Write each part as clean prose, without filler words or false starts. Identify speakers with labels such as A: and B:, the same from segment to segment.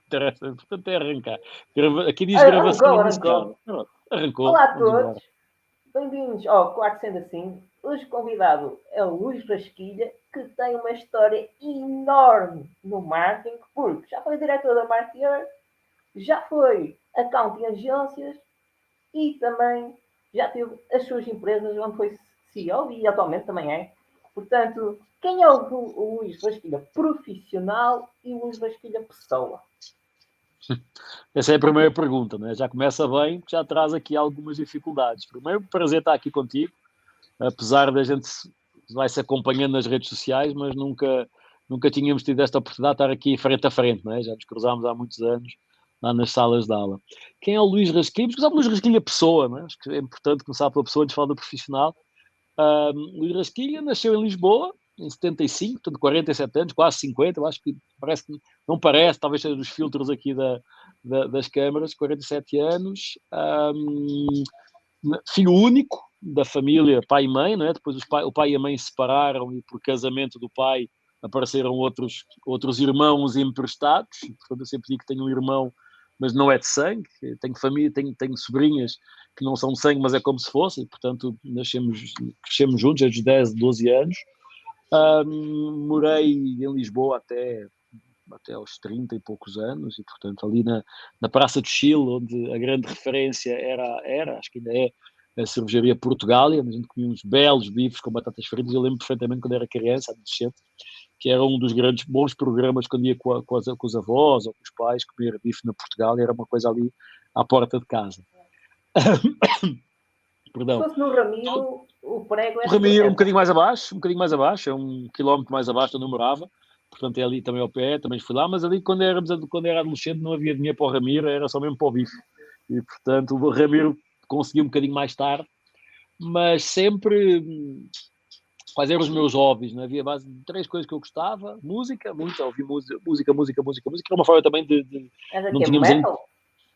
A: interessa, portanto é arrancar. Aqui diz gravação inicial. Arrancou.
B: Olá a todos, bem-vindos ao Quarto Sendo Assim. Hoje o convidado é o Luís Rasquilha, que tem uma história enorme no marketing, porque já foi diretor da Marketeer, já foi account em agências e também já teve as suas empresas onde foi CEO e atualmente também é. Portanto, quem é o Luís Rasquilha profissional e o Luís Rasquilha pessoa?
A: Essa é a primeira pergunta, né? Já começa bem, já traz aqui algumas dificuldades. Primeiro, prazer estar aqui contigo, apesar da gente vai-se acompanhando nas redes sociais, mas nunca tínhamos tido esta oportunidade de estar aqui frente a frente, né? Já nos cruzámos há muitos anos lá nas salas de aula. Quem é o Luís Rasquilha? Começar pelo Luís Rasquilha pessoa, né? Acho que é importante começar pela pessoa antes de falar do profissional. Luís Rasquilha nasceu em Lisboa, em 75, portanto 47 anos, quase 50, eu acho que parece que não parece, talvez seja dos filtros aqui das câmaras, 47 anos, filho único da família, pai e mãe, não é? Depois o pai e a mãe se separaram e por casamento do pai apareceram outros irmãos emprestados, portanto eu sempre digo que tenho um irmão, mas não é de sangue, tenho família, tenho sobrinhas que não são de sangue, mas é como se fossem, portanto crescemos juntos desde 10, 12 anos. Morei em Lisboa até aos 30 e poucos anos, e portanto ali na Praça do Chile, onde a grande referência era, acho que ainda é, a cervejaria Portugália, mas a gente comia uns belos bifes com batatas fritas. Eu lembro perfeitamente quando era criança, adolescente, que era um dos grandes bons programas quando ia com os avós ou com os pais comer bife na Portugália, era uma coisa ali à porta de casa.
B: Perdão. Se fosse no Ramiro, o prego é...
A: O Ramiro um bocadinho mais abaixo, é 1 quilómetro mais abaixo onde eu morava, portanto é ali também ao pé, também fui lá, mas ali quando era adolescente não havia dinheiro para o Ramiro, era só mesmo para o bife, e portanto o Ramiro consegui um bocadinho mais tarde, mas sempre, quais eram os meus hobbies, não havia base de 3 coisas que eu gostava: música, muito, ouvi música, era uma forma também de
B: não tínhamos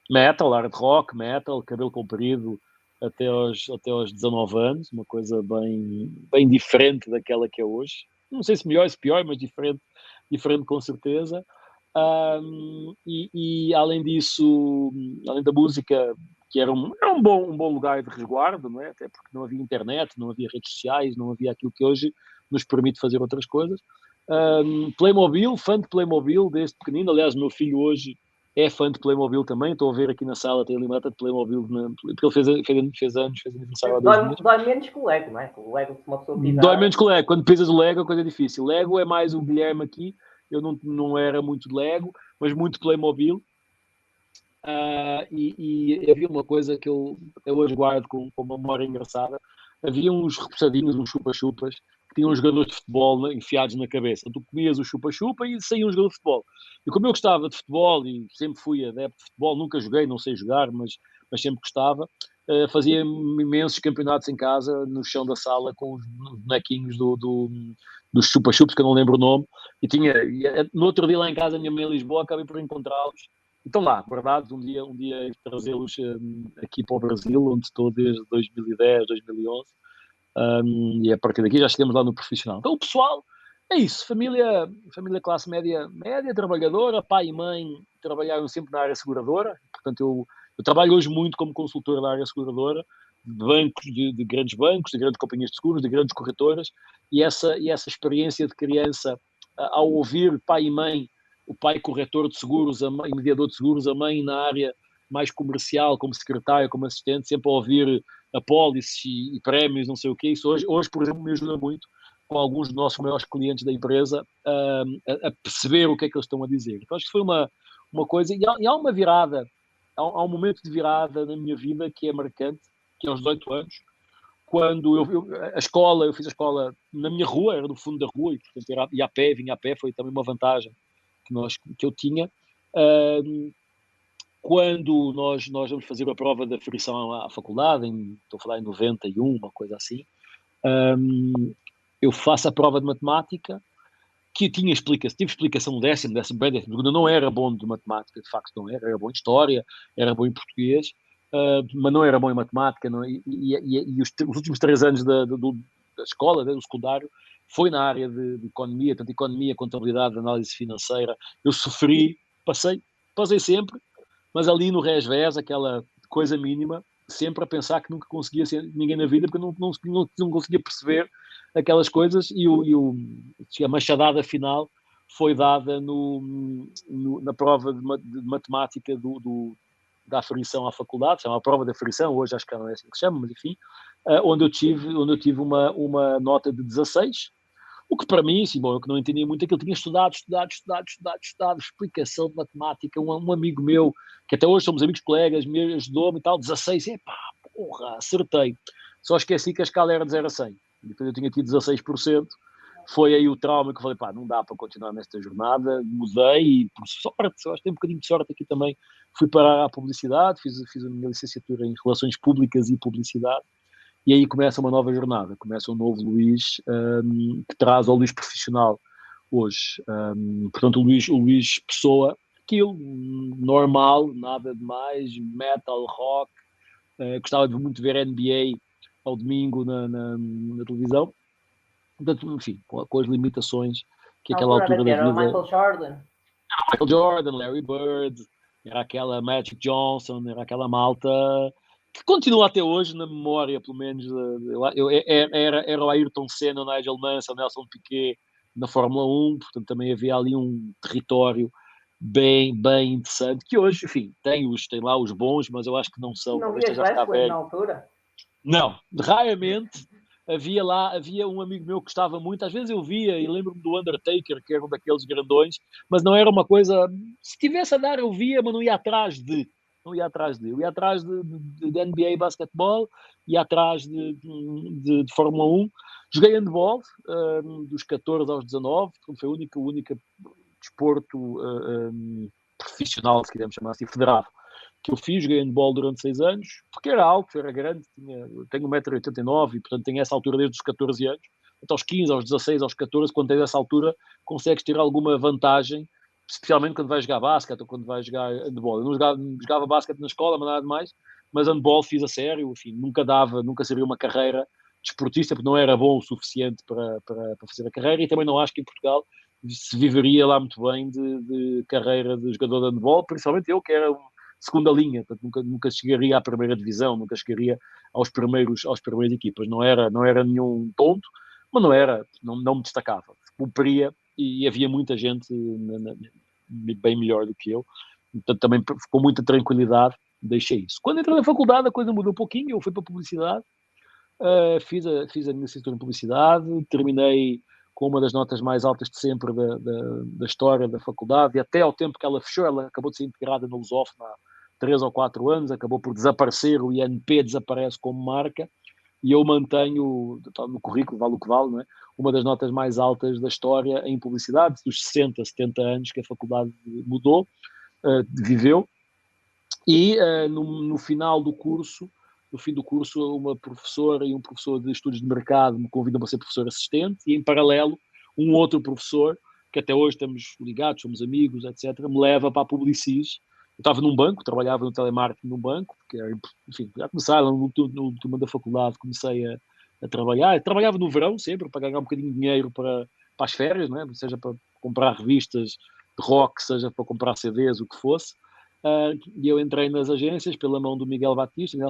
A: metal, hard rock, metal, cabelo comprido, até aos 19 anos, uma coisa bem diferente daquela que é hoje. Não sei se melhor, se pior, mas diferente com certeza. E além disso, além da música, que era um bom lugar de resguardo, não é? Até porque não havia internet, não havia redes sociais, não havia aquilo que hoje nos permite fazer outras coisas. Playmobil, fã de Playmobil desde pequenino. Aliás, meu filho hoje é fã de Playmobil também. Estou a ver aqui na sala, tem ali uma data de Playmobil, porque ele fez aniversário há 2 dias.
B: Dói menos que o Lego, não é? O Lego, se uma pessoa pisar...
A: Dói menos que o Lego. Quando pisas o Lego, é coisa difícil. Lego é mais o Guilherme aqui. Eu não era muito de Lego, mas muito Playmobil. E havia uma coisa que eu até hoje guardo com uma memória engraçada. Havia uns repousadinhos, uns chupa-chupas, que tinham uns jogadores de futebol enfiados na cabeça. Tu comias o chupa-chupa e saía um jogador de futebol. E como eu gostava de futebol e sempre fui adepto de futebol, nunca joguei, não sei jogar, mas sempre gostava, fazia imensos campeonatos em casa, no chão da sala, com os bonequinhos dos chupa-chupas, que eu não lembro o nome, e no outro dia lá em casa, a minha mãe em Lisboa, acabei por encontrá-los. Então lá, verdade, um dia trazê-los aqui para o Brasil, onde estou desde 2010, 2011, e a partir daqui já chegamos lá no profissional. Então o pessoal, é isso, família classe média, trabalhadora, pai e mãe trabalharam sempre na área seguradora, portanto eu trabalho hoje muito como consultor da área seguradora, de bancos, de grandes bancos, de grandes companhias de seguros, de grandes corretoras, e essa experiência de criança, ao ouvir pai e mãe, o pai corretor de seguros, a mãe mediador de seguros, a mãe na área mais comercial, como secretário, como assistente, sempre a ouvir apólices e prémios, não sei o quê. Isso hoje, por exemplo, me ajuda muito com alguns dos nossos maiores clientes da empresa a perceber o que é que eles estão a dizer. Então acho que foi uma coisa, e há uma virada, há um momento de virada na minha vida que é marcante, que é aos 18 anos, quando eu fiz a escola na minha rua, era no fundo da rua, e portanto vinha a pé, foi também uma vantagem que eu tinha. Quando nós vamos fazer a prova da frição à faculdade, estou a falar em 91, uma coisa assim, eu faço a prova de matemática, que tive explicação no décimo, segundo, não era bom de matemática, de facto não era bom em história, era bom em português, mas não era bom em matemática, e os últimos 3 anos da escola, do secundário, foi na área de economia, tanto economia, contabilidade, análise financeira. Eu sofri, passei Passei sempre, mas ali no resvés, aquela coisa mínima, sempre a pensar que nunca conseguia ser ninguém na vida, porque eu não conseguia perceber aquelas coisas, a machadada final foi dada na prova de matemática da aferição à faculdade, chama a prova de aferição, hoje acho que não é assim que se chama, mas enfim, onde eu tive uma nota de 16, o que para mim, assim, bom, eu que não entendia muito aquilo, tinha estudado, explicação de matemática, um amigo meu, que até hoje somos amigos colegas, me ajudou-me e tal, 16, epá, porra, acertei. Só esqueci que a escala era de 0 a 100. Depois eu tinha tido 16%, foi aí o trauma que eu falei, pá, não dá para continuar nesta jornada, mudei e por sorte, eu acho que tem um bocadinho de sorte aqui também, fui parar à publicidade, fiz a minha licenciatura em Relações Públicas e Publicidade, e aí começa uma nova jornada, começa um novo Luís, que traz ao Luís profissional hoje. Portanto, o Luís Pessoa, aquilo, normal, nada de mais, metal, rock, gostava de muito ver NBA ao domingo na televisão. Portanto, enfim, com as limitações que
B: Na
A: aquela
B: altura
A: altura da
B: era o
A: vida...
B: Michael Jordan.
A: Michael Jordan, Larry Bird, era aquela Magic Johnson, era aquela malta que continua até hoje na memória, pelo menos, era o Ayrton Senna, o Nigel Mansell, o Nelson Piquet na Fórmula 1, portanto também havia ali um território bem interessante, que hoje, enfim, tem lá os bons, mas eu acho que não são,
B: Não
A: talvez
B: vias
A: esteja a ficar
B: wrestling na
A: velho.
B: altura?
A: Não, raramente. Havia um amigo meu que gostava muito, às vezes eu via e lembro-me do Undertaker, que era um daqueles grandões, mas não era uma coisa, se tivesse a dar eu via, mas não ia atrás de, eu ia atrás de NBA basquetebol, ia atrás de Fórmula 1, joguei handball, dos 14 aos 19, foi o único desporto profissional, se quisermos chamar assim, federado, que eu fiz, joguei handball durante 6 anos, porque era alto, era grande, tenho 1,89 m e, portanto, tenho essa altura desde os 14 anos. Então, aos 15, aos 16, aos 14, quando tens essa altura, consegues ter alguma vantagem, especialmente quando vais jogar basquete ou quando vais jogar handball. Eu não jogava basquete na escola, mas nada mais, mas handball fiz a sério, enfim, nunca seria uma carreira desportista, porque não era bom o suficiente para fazer a carreira, e também não acho que em Portugal se viveria lá muito bem de carreira de jogador de handball, principalmente eu, que era segunda linha, portanto, nunca chegaria à primeira divisão, nunca chegaria às primeiras equipas. Não era nenhum tonto, mas não me destacava. Cumpria e havia muita gente bem melhor do que eu. Portanto, também com muita tranquilidade deixei isso. Quando entrei na faculdade a coisa mudou um pouquinho, eu fui para a publicidade, fiz a minha licenciatura em publicidade, terminei com uma das notas mais altas de sempre da história da faculdade, e até ao tempo que ela fechou, ela acabou de ser integrada na Lusófona há 3 ou 4 anos, acabou por desaparecer, o INP desaparece como marca, e eu mantenho, no currículo, vale o que vale, não é? Uma das notas mais altas da história em publicidade, dos 60, 70 anos que a faculdade mudou, viveu, e no final do curso, no fim do curso, uma professora e um professor de estudos de mercado me convidam para ser professor assistente, e em paralelo, um outro professor, que até hoje estamos ligados, somos amigos, etc., me leva para a Publicis. Eu estava num banco, trabalhava no telemarketing num banco, porque, enfim, já começaram no último ano da faculdade, comecei a trabalhar. Eu trabalhava no verão sempre, para ganhar um bocadinho de dinheiro para as férias, não é? Seja para comprar revistas de rock, seja para comprar CDs, o que fosse. E eu entrei nas agências pela mão do Miguel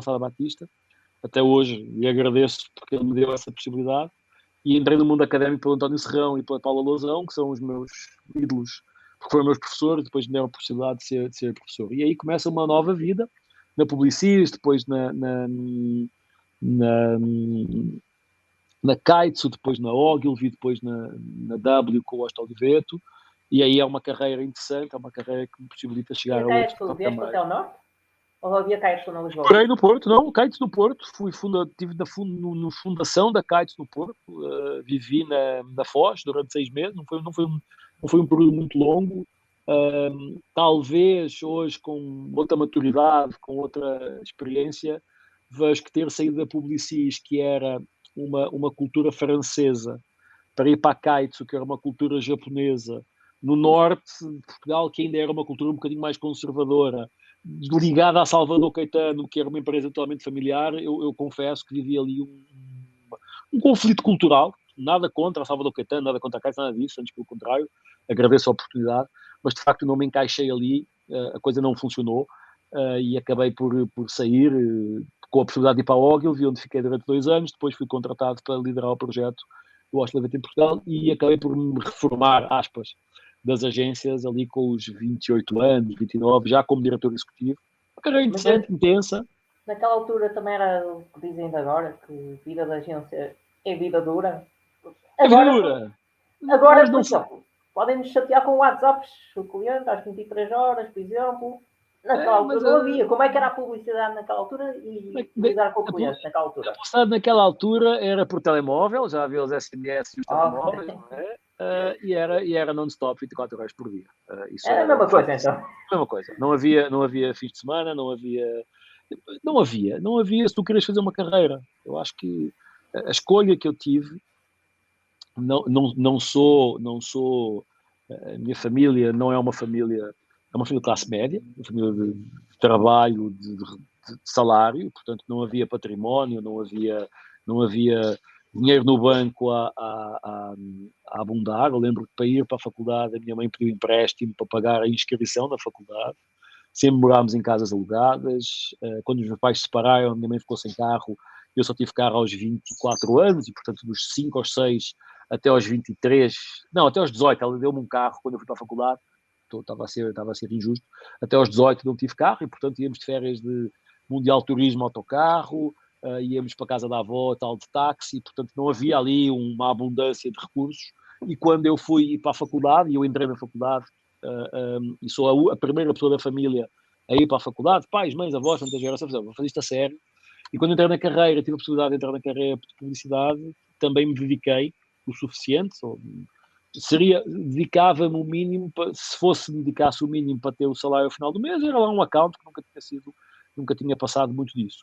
A: Sala Batista, até hoje, e agradeço porque ele me deu essa possibilidade, e entrei no mundo académico pelo António Serrão e pela Paula Lousão, que são os meus ídolos, porque foram meus professores, depois me deram a possibilidade de ser professor. E aí começa uma nova vida, na Publicis, depois na Kaitsu, depois na Ogilvy, depois na W com o Osto Oliveto, e aí é uma carreira interessante, é uma carreira que me possibilita chegar a outros
B: patamares. Vieste até ao norte? Ou havia Kaitsu na Lisboa?
A: Morei no Porto, não, o Kites no Porto, estive na fundação da Kites no Porto, vivi na Foz durante 6 meses, não foi um período muito longo, talvez hoje com outra maturidade, com outra experiência, vejo que ter saído da Publicis, que era uma cultura francesa, para ir para a Kaitsu, que era uma cultura japonesa, no norte de Portugal, que ainda era uma cultura um bocadinho mais conservadora, ligada a Salvador Caetano, que era uma empresa totalmente familiar, eu confesso que vivia ali um conflito cultural, nada contra a Salvador Caetano, nada contra a Caetano, nada disso, antes pelo contrário, agradeço a oportunidade, mas de facto não me encaixei ali, a coisa não funcionou e acabei por sair com a possibilidade de ir para a Ogilvy, onde fiquei durante 2 anos. Depois fui contratado para liderar o projeto do Hostel Evento em Portugal e acabei por me reformar, aspas, das agências ali com os 28 anos, 29, já como diretor executivo. Uma carreira interessante, intensa.
B: Naquela altura também era o que dizem agora, que vida da agência é vida dura. Agora, por exemplo, podem-nos chatear com WhatsApps, o cliente às 23 horas, por exemplo. Naquela altura não havia. Como é que era a publicidade naquela altura e lidar com o cliente naquela altura?
A: A publicidade naquela altura era por telemóvel, já havia os SMS e os telemóveis, não é? E era non-stop, 24 horas por dia.
B: Era a mesma coisa, então.
A: A mesma coisa. Não havia fins de semana, não havia, se tu querias fazer uma carreira. Eu acho que a escolha que eu tive, não sou, a minha família não é uma família, é uma família de classe média, uma família de trabalho, de salário, portanto não havia património, não havia dinheiro no banco a abundar. Eu lembro que para ir para a faculdade a minha mãe pediu empréstimo para pagar a inscrição na faculdade. Sempre morámos em casas alugadas. Quando os meus pais se separaram, a minha mãe ficou sem carro. Eu só tive carro aos 24 anos e, portanto, dos 5 aos 6 até aos 23, não, até aos 18, ela deu-me um carro quando eu fui para a faculdade. Estava a ser injusto. Até aos 18 não tive carro e, portanto, íamos de férias de Mundial Turismo autocarro, íamos para a casa da avó, tal, de táxi, portanto, não havia ali uma abundância de recursos. E quando eu fui para a faculdade, e eu entrei na faculdade, e sou a primeira pessoa da família a ir para a faculdade, pais, mães, avós, tanta geração, vou fazer isto a sério. E quando entrei na carreira, tive a possibilidade de entrar na carreira de publicidade, também me dediquei o suficiente, dedicava-me o mínimo, se fosse dedicasse o mínimo para ter o salário ao final do mês, era lá um account que nunca tinha passado muito disso.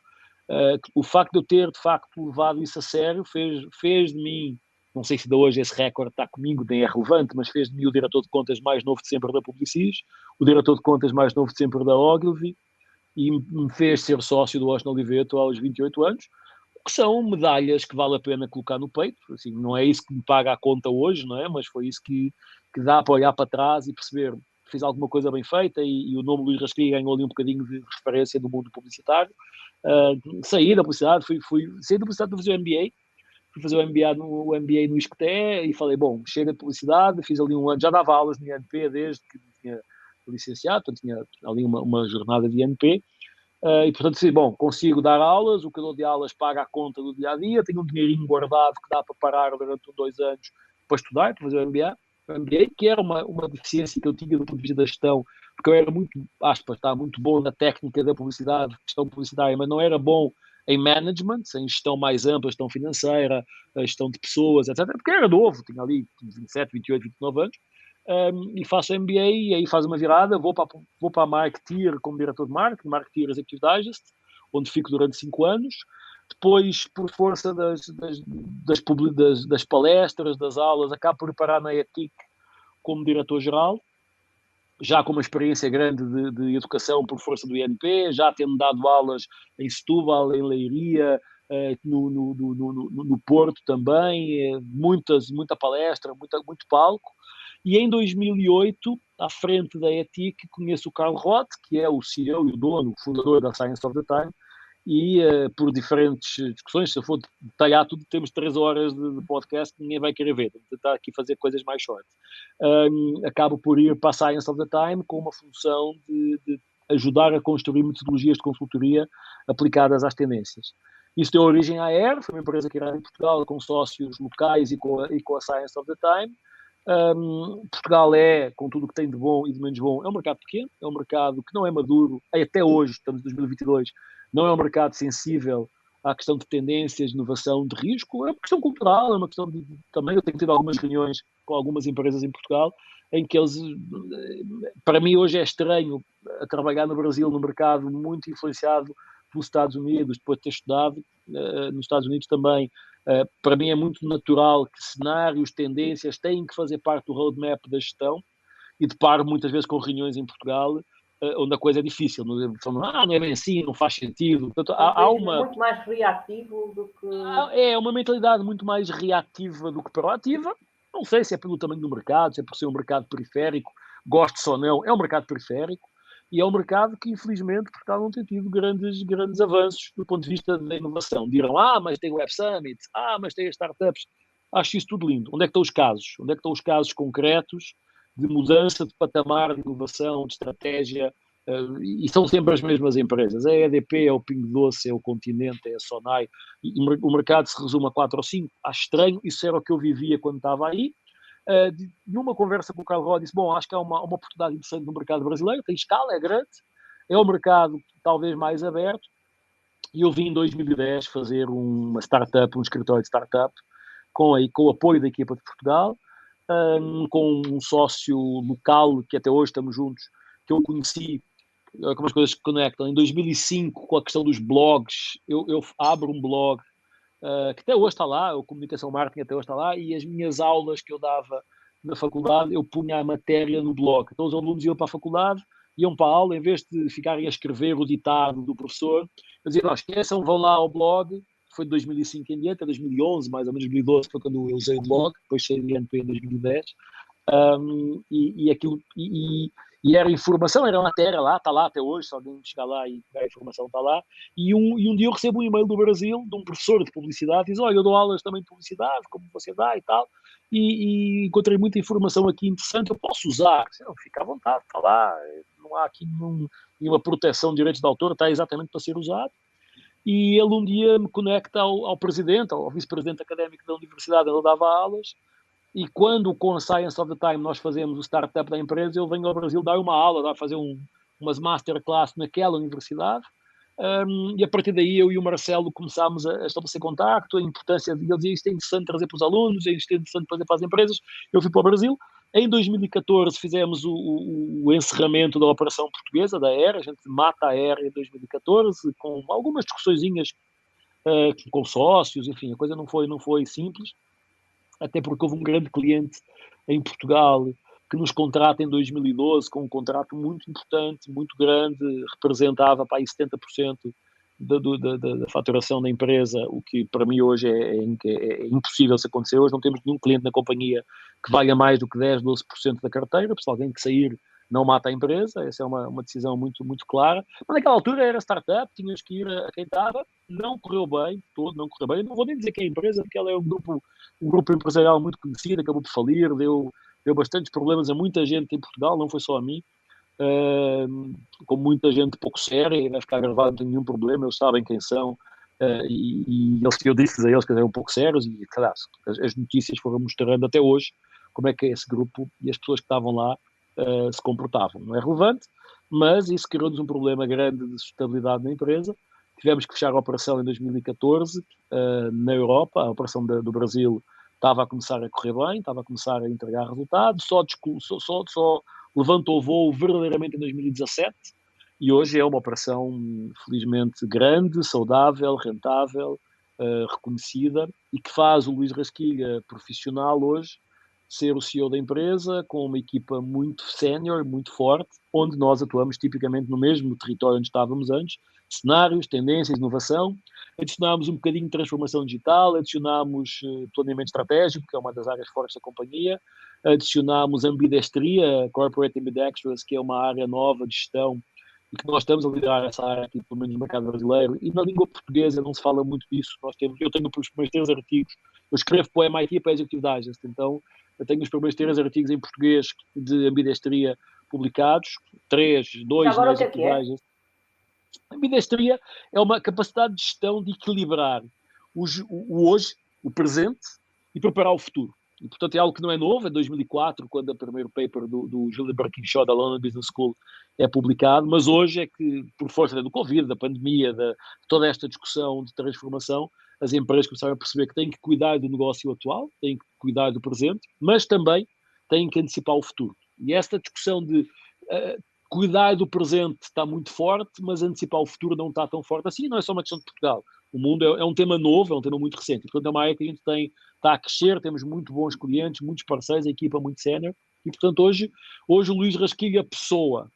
A: O facto de eu ter, de facto, levado isso a sério, fez de mim, não sei se ainda hoje esse recorde está comigo, nem é relevante, mas fez de mim o diretor de contas mais novo de sempre da Publicis, o diretor de contas mais novo de sempre da Ogilvy, e me fez ser sócio do Washington Oliveto aos 28 anos, que são medalhas que vale a pena colocar no peito. Assim, não é isso que me paga a conta hoje, não é? Mas foi isso que dá para olhar para trás e perceber que fiz alguma coisa bem feita e o nome Luís Rasquinha ganhou ali um bocadinho de referência do mundo publicitário. Saí da publicidade, saí da publicidade para fazer o MBA, fui fazer o MBA no ISCTE e falei, bom, chega de publicidade, fiz ali um ano, já dava aulas no INP desde que tinha licenciado, portanto tinha ali uma jornada de INP. E portanto, sim, bom, consigo dar aulas, o que eu dou de aulas paga a conta do dia a dia, tenho um dinheirinho guardado que dá para parar durante 2 anos para estudar, para fazer o MBA, que era uma deficiência que eu tinha do ponto de vista da gestão, porque eu era muito, muito bom na técnica da publicidade, gestão publicitária, mas não era bom em management, em gestão mais ampla, gestão financeira, gestão de pessoas, etc. Porque era novo, tinha ali 27, 28, 29 anos. E faço MBA e aí faz uma virada, vou para a Marketeer como diretor de marketing, Marketeer Executive Digest, onde fico durante 5 anos. Depois, por força das palestras, das aulas, acabo por parar na ETIC como diretor-geral, já com uma experiência grande de educação por força do INP, já tendo dado aulas em Setúbal, em Leiria, no Porto também, muita palestra, muito palco. E em 2008, à frente da ETIC, conheço o Carl Roth, que é o CEO e o dono, o fundador da Science of the Time, e por diferentes discussões, se eu for detalhar tudo, temos 3 horas de podcast que ninguém vai querer ver, vou tentar aqui fazer coisas mais short. Acabo por ir para a Science of the Time com uma função de ajudar a construir metodologias de consultoria aplicadas às tendências. Isso deu origem à AER, foi uma empresa que era em Portugal com sócios locais e com a Science of the Time. Portugal com tudo o que tem de bom e de menos bom, é um mercado pequeno, é um mercado que não é maduro, até hoje, estamos em 2022, não é um mercado sensível à questão de tendências, de inovação, de risco, é uma questão cultural, é uma questão também, eu tenho tido algumas reuniões com algumas empresas em Portugal, em que eles, para mim hoje é estranho a trabalhar no Brasil, num mercado muito influenciado pelos Estados Unidos, depois de ter estudado nos Estados Unidos também. Para mim é muito natural que cenários, tendências têm que fazer parte do roadmap da gestão e deparo muitas vezes com reuniões em Portugal onde a coisa é difícil, não é bem assim, não faz sentido. Portanto, há
B: muito mais reativo do que...
A: É uma mentalidade muito mais reativa do que proativa. Não sei se é pelo tamanho do mercado, se é por ser um mercado periférico, gosto ou não, é um mercado periférico. E é um mercado que, infelizmente, Portugal não tem tido grandes avanços do ponto de vista da inovação. Dirão, mas tem o Web Summit, mas tem as startups. Acho isso tudo lindo. Onde é que estão os casos? Onde é que estão os casos concretos de mudança de patamar de inovação, de estratégia? E são sempre as mesmas empresas. É a EDP, é o Pingo Doce, é o Continente, é a Sonai. E o mercado se resume a 4 ou 5. Acho estranho. Isso era o que eu vivia quando estava aí. Numa conversa com o Carlos Ró, disse, acho que há uma oportunidade interessante no mercado brasileiro, tem escala, é grande, é um mercado talvez mais aberto, e eu vim em 2010 fazer uma startup, um escritório de startup, com o apoio da equipa de Portugal, com um sócio local, que até hoje estamos juntos, que eu conheci, como as coisas se conectam. Em 2005, com a questão dos blogs, eu abro um blog, que até hoje está lá, o Comunicação Marketing até hoje está lá, e as minhas aulas que eu dava na faculdade, eu punha a matéria no blog. Então os alunos iam para a faculdade, iam para a aula, em vez de ficarem a escrever o ditado do professor, eu dizia, esqueçam, vão lá ao blog. Foi de 2005 em diante, a 2011, mais ou menos 2012, foi quando eu usei o blog, depois saí de NP em 2010. E era informação, era matéria lá, está lá até hoje, se alguém chegar lá e pegar a informação, está lá. E um dia eu recebo um e-mail do Brasil, de um professor de publicidade, diz, olha, eu dou aulas também de publicidade, como você dá e tal, e encontrei muita informação aqui interessante, eu posso usar? Não, fica à vontade, está lá, não há aqui nenhuma proteção de direitos de autor, está exatamente para ser usado. E ele um dia me conecta ao presidente, ao vice-presidente académico da universidade, onde eu dava aulas, e quando com a Science of the Time nós fazemos o startup da empresa, eu venho ao Brasil dar uma aula, fazer umas masterclass naquela universidade, e a partir daí eu e o Marcelo começámos a estabelecer contacto, a importância de ele dizer isto é interessante trazer para os alunos, isto é interessante fazer para as empresas. Eu fui para o Brasil. Em 2014 fizemos o encerramento da operação portuguesa, da ERA, a gente mata a ERA em 2014, com algumas discussõezinhas com sócios, enfim, a coisa não foi simples, até porque houve um grande cliente em Portugal que nos contrata em 2012 com um contrato muito importante, muito grande, representava para aí 70% da faturação da empresa, o que para mim hoje é impossível se acontecer. Hoje não temos nenhum cliente na companhia que valha mais do que 10, 12% da carteira, se alguém que sair não mata a empresa, essa é uma decisão muito, muito clara. Mas naquela altura era startup, tínhamos que ir a quem estava, não correu bem, todo não correu bem. Eu não vou nem dizer que é a empresa, porque ela é um grupo empresarial muito conhecido, acabou de falir, deu bastantes problemas a muita gente em Portugal, não foi só a mim, com muita gente pouco séria, e vai ficar gravado, não tem nenhum problema, eles sabem quem são, e eu disse a eles que eram um pouco sérios, e claro, as notícias foram mostrando até hoje como é que esse grupo e as pessoas que estavam lá se comportavam. Não é relevante, mas isso criou-nos um problema grande de sustentabilidade na empresa. Tivemos que fechar a operação em 2014 na Europa. A operação do Brasil estava a começar a correr bem, estava a começar a entregar resultados, só levantou o voo verdadeiramente em 2017, e hoje é uma operação felizmente grande, saudável, rentável, reconhecida, e que faz o Luís Rasquilha profissional hoje ser o CEO da empresa, com uma equipa muito sénior, muito forte, onde nós atuamos tipicamente no mesmo território onde estávamos antes, cenários, tendências, inovação. Adicionámos um bocadinho de transformação digital, adicionámos planeamento estratégico, que é uma das áreas fortes da companhia, adicionámos ambidestria, Corporate Ambidextrous, que é uma área nova de gestão, e que nós estamos a liderar essa área aqui, pelo menos no mercado brasileiro, e na língua portuguesa não se fala muito disso. Eu tenho os primeiros 3 artigos, eu escrevo para o MIT e para a Executive Digest, então eu tenho os primeiros 3 artigos em português de ambidestria publicados, 2 na Executive Digest. A ambidestria é uma capacidade de gestão de equilibrar o hoje, o presente, e preparar o futuro. E, portanto, é algo que não é novo. Em 2004, quando o primeiro paper do Julian Birkinshaw da London Business School é publicado, mas hoje é que, por força do Covid, da pandemia, de toda esta discussão de transformação, as empresas começaram a perceber que têm que cuidar do negócio atual, têm que cuidar do presente, mas também têm que antecipar o futuro. E esta discussão de cuidar do presente está muito forte, mas antecipar o futuro não está tão forte assim. Não é só uma questão de Portugal. O mundo é um tema novo, é um tema muito recente. Portanto, é uma área que a gente está a crescer, temos muito bons clientes, muitos parceiros, a equipa muito sénior. E, portanto, hoje o Luís Rasquilha Pessoa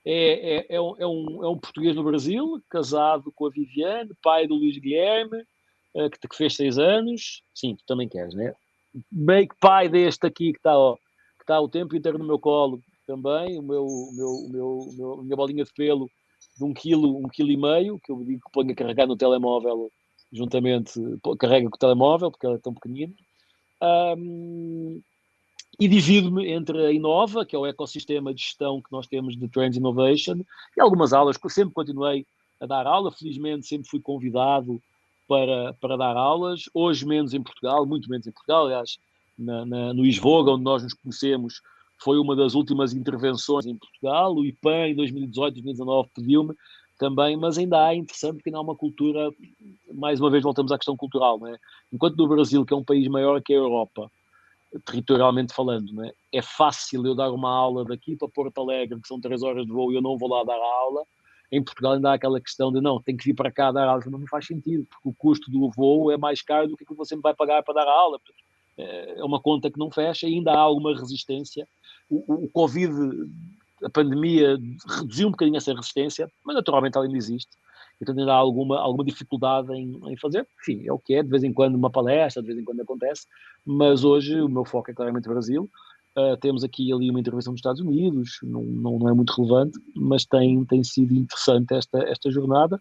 A: é um português no Brasil, casado com a Viviane, pai do Luís Guilherme, que fez 6 anos. Sim, tu também queres, né? Meio que pai deste aqui que está o tempo inteiro no meu colo, também, a minha bolinha de pelo de 1 quilo e meio, que eu digo que ponho a carregar no telemóvel juntamente, carrega com o telemóvel, porque ela é tão pequenino. E divido-me entre a Inova, que é o ecossistema de gestão que nós temos de Trends Innovation, e algumas aulas, que eu sempre continuei a dar aula, felizmente sempre fui convidado para dar aulas, hoje menos em Portugal, muito menos em Portugal, aliás, no ISVOG, onde nós nos conhecemos, foi uma das últimas intervenções em Portugal, o IPAM em 2018, 2019 pediu-me também, mas ainda há, interessante, porque ainda há uma cultura, mais uma vez voltamos à questão cultural, não é? Enquanto no Brasil, que é um país maior que a Europa, territorialmente falando, não é? É fácil eu dar uma aula daqui para Porto Alegre, que são 3 horas de voo, e eu não vou lá dar a aula. Em Portugal ainda há aquela questão de não, tem que vir para cá dar aula, não faz sentido, porque o custo do voo é mais caro do que você me vai pagar para dar a aula. É uma conta que não fecha e ainda há alguma resistência. O Covid, a pandemia, reduziu um bocadinho essa resistência, mas naturalmente ela ainda existe. Então ainda há alguma dificuldade em fazer. Enfim, é o que é, de vez em quando uma palestra, de vez em quando acontece, mas hoje o meu foco é claramente o Brasil. Temos aqui e ali uma intervenção dos Estados Unidos, não é muito relevante, mas tem sido interessante esta jornada.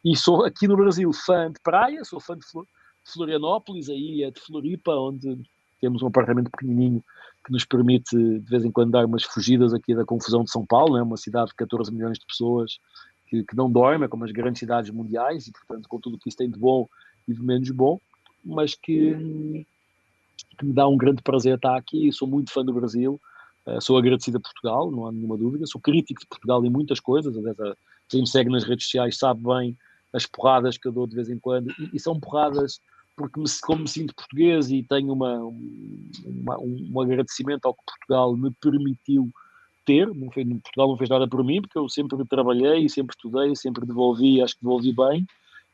A: E sou aqui no Brasil fã de praia, sou fã de Florianópolis, a ilha de Floripa, onde temos um apartamento pequenininho que nos permite de vez em quando dar umas fugidas aqui da confusão de São Paulo, né? Uma cidade de 14 milhões de pessoas que não dorme, é como as grandes cidades mundiais, e portanto com tudo o que isso tem de bom e de menos bom, mas que me dá um grande prazer estar aqui. Sou muito fã do Brasil, sou agradecido a Portugal, não há nenhuma dúvida, sou crítico de Portugal em muitas coisas, aliás, quem me segue nas redes sociais sabe bem as porradas que eu dou de vez em quando, e são porradas porque como me sinto português e tenho um agradecimento ao que Portugal me permitiu ter. Portugal não fez nada por mim, porque eu sempre trabalhei, sempre estudei, sempre devolvi, acho que devolvi bem,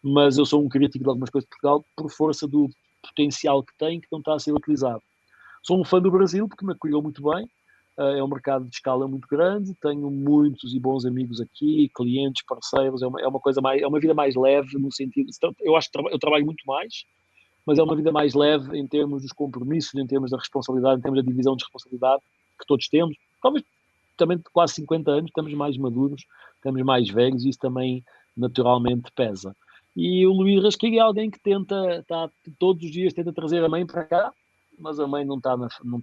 A: mas eu sou um crítico de algumas coisas de Portugal por força do potencial que tem, que não está a ser utilizado. Sou um fã do Brasil, porque me acolheu muito bem, é um mercado de escala muito grande, tenho muitos e bons amigos aqui, clientes, parceiros, é uma coisa mais, é uma vida mais leve, no sentido, eu acho que eu trabalho muito mais, mas é uma vida mais leve em termos dos compromissos, em termos da responsabilidade, em termos da divisão de responsabilidade que todos temos. Talvez também de quase 50 anos, estamos mais maduros, estamos mais velhos, e isso também naturalmente pesa. E o Luís Rasquinha é alguém que todos os dias tenta trazer a mãe para cá, mas a mãe não está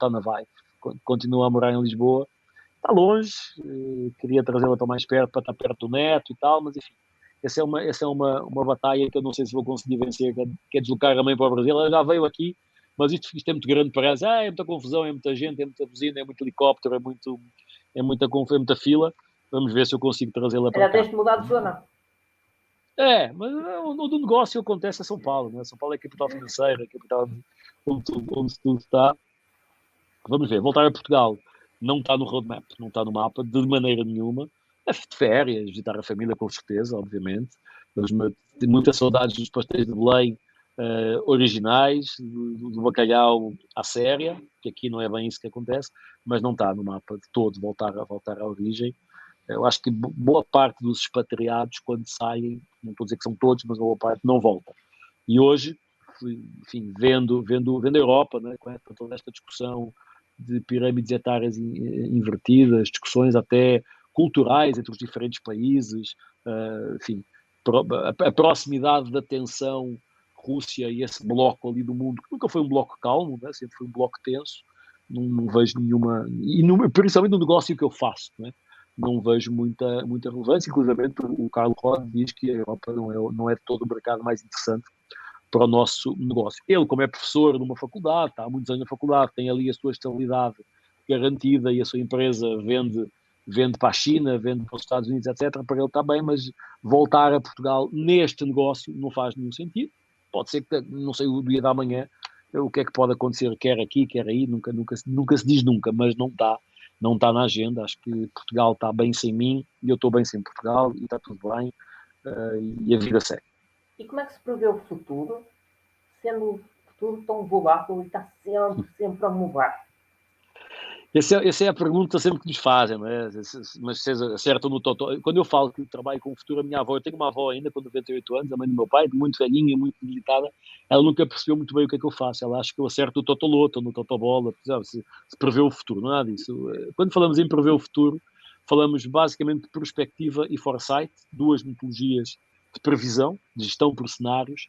A: na vibe. Continua a morar em Lisboa, está longe, queria trazê-la para mais perto, para estar perto do neto e tal, mas enfim, essa é uma batalha que eu não sei se vou conseguir vencer, que é deslocar a mãe para o Brasil. Ela já veio aqui, mas isto é muito grande para ela. É muita confusão, é muita gente, é muita buzina, é muito helicóptero, é muita fila. Vamos ver se eu consigo trazê-la para
B: Já
A: cá.
B: tens de mudar de zona.
A: Mas o do negócio acontece em São Paulo, né? São Paulo é a capital financeira, a capital onde tudo está. Vamos ver, voltar a Portugal não está no roadmap, não está no mapa de maneira nenhuma. É de férias, visitar a família com certeza, obviamente. Tenho muitas saudades dos pastéis de Belém originais, do bacalhau à séria, que aqui não é bem isso que acontece, mas não está no mapa de todo voltar à origem. Eu acho que boa parte dos expatriados, quando saem, não estou a dizer que são todos, mas boa parte não volta. E hoje, enfim, vendo a Europa, né, com toda esta discussão de pirâmides etárias invertidas, discussões até culturais entre os diferentes países, enfim, a proximidade da tensão Rússia e esse bloco ali do mundo, que nunca foi um bloco calmo, né, sempre foi um bloco tenso, não vejo nenhuma, principalmente no negócio que eu faço, né, não vejo muita relevância. Inclusive o Carlos Rod diz que a Europa não é todo o mercado mais interessante para o nosso negócio. Ele, como é professor numa faculdade, está há muitos anos na faculdade, tem ali a sua estabilidade garantida e a sua empresa vende para a China, vende para os Estados Unidos, etc. Para ele está bem, mas voltar a Portugal neste negócio não faz nenhum sentido. Pode ser que, não sei, o dia da manhã, o que é que pode acontecer, quer aqui, quer aí, nunca se diz nunca, mas não está na agenda. Acho que Portugal está bem sem mim, e eu estou bem sem Portugal, e está tudo bem, e a vida segue.
B: E como é que se prevê o futuro, sendo o futuro tão volátil e está sempre a mudar?
A: Essa é a pergunta sempre que nos fazem, não é? Mas se acertam no totó. Quando eu falo que trabalho com o futuro, a minha avó, eu tenho uma avó ainda com 98 anos, a mãe do meu pai, muito velhinha, muito debilitada, ela nunca percebeu muito bem o que é que eu faço. Ela acha que eu acerto no totoloto, no totobola, se prevê o futuro, não é nada disso. Quando falamos em prever o futuro, falamos basicamente de perspectiva e foresight, duas metodologias de previsão, de gestão por cenários,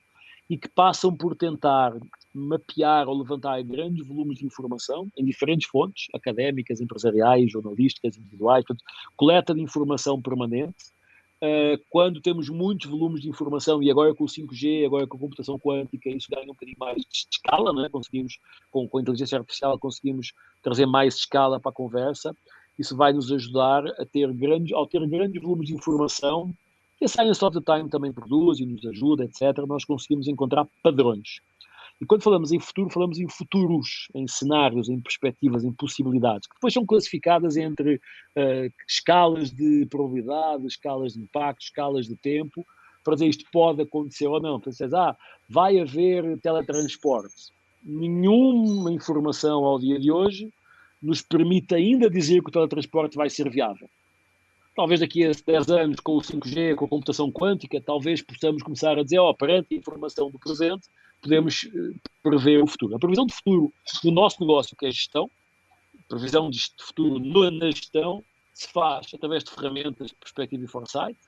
A: e que passam por tentar mapear ou levantar grandes volumes de informação em diferentes fontes, académicas, empresariais, jornalísticas, individuais, portanto, coleta de informação permanente. Quando temos muitos volumes de informação, e agora com o 5G, agora com a computação quântica, isso ganha um bocadinho mais de escala, não é? Conseguimos, com a inteligência artificial, conseguimos trazer mais escala para a conversa. Isso vai nos ajudar a ter grandes volumes de informação, que a Science of the Time também produz e nos ajuda, etc. Nós conseguimos encontrar padrões. E quando falamos em futuro, falamos em futuros, em cenários, em perspectivas, em possibilidades, que depois são classificadas entre escalas de probabilidade, escalas de impacto, escalas de tempo, para dizer isto pode acontecer ou não. Então, vai haver teletransporte. Nenhuma informação ao dia de hoje nos permite ainda dizer que o teletransporte vai ser viável. Talvez daqui a 10 anos, com o 5G, com a computação quântica, talvez possamos começar a dizer, perante a informação do presente, podemos prever o futuro. A previsão de futuro do nosso negócio, que é a gestão, previsão de futuro na gestão, se faz através de ferramentas de perspectiva e foresight,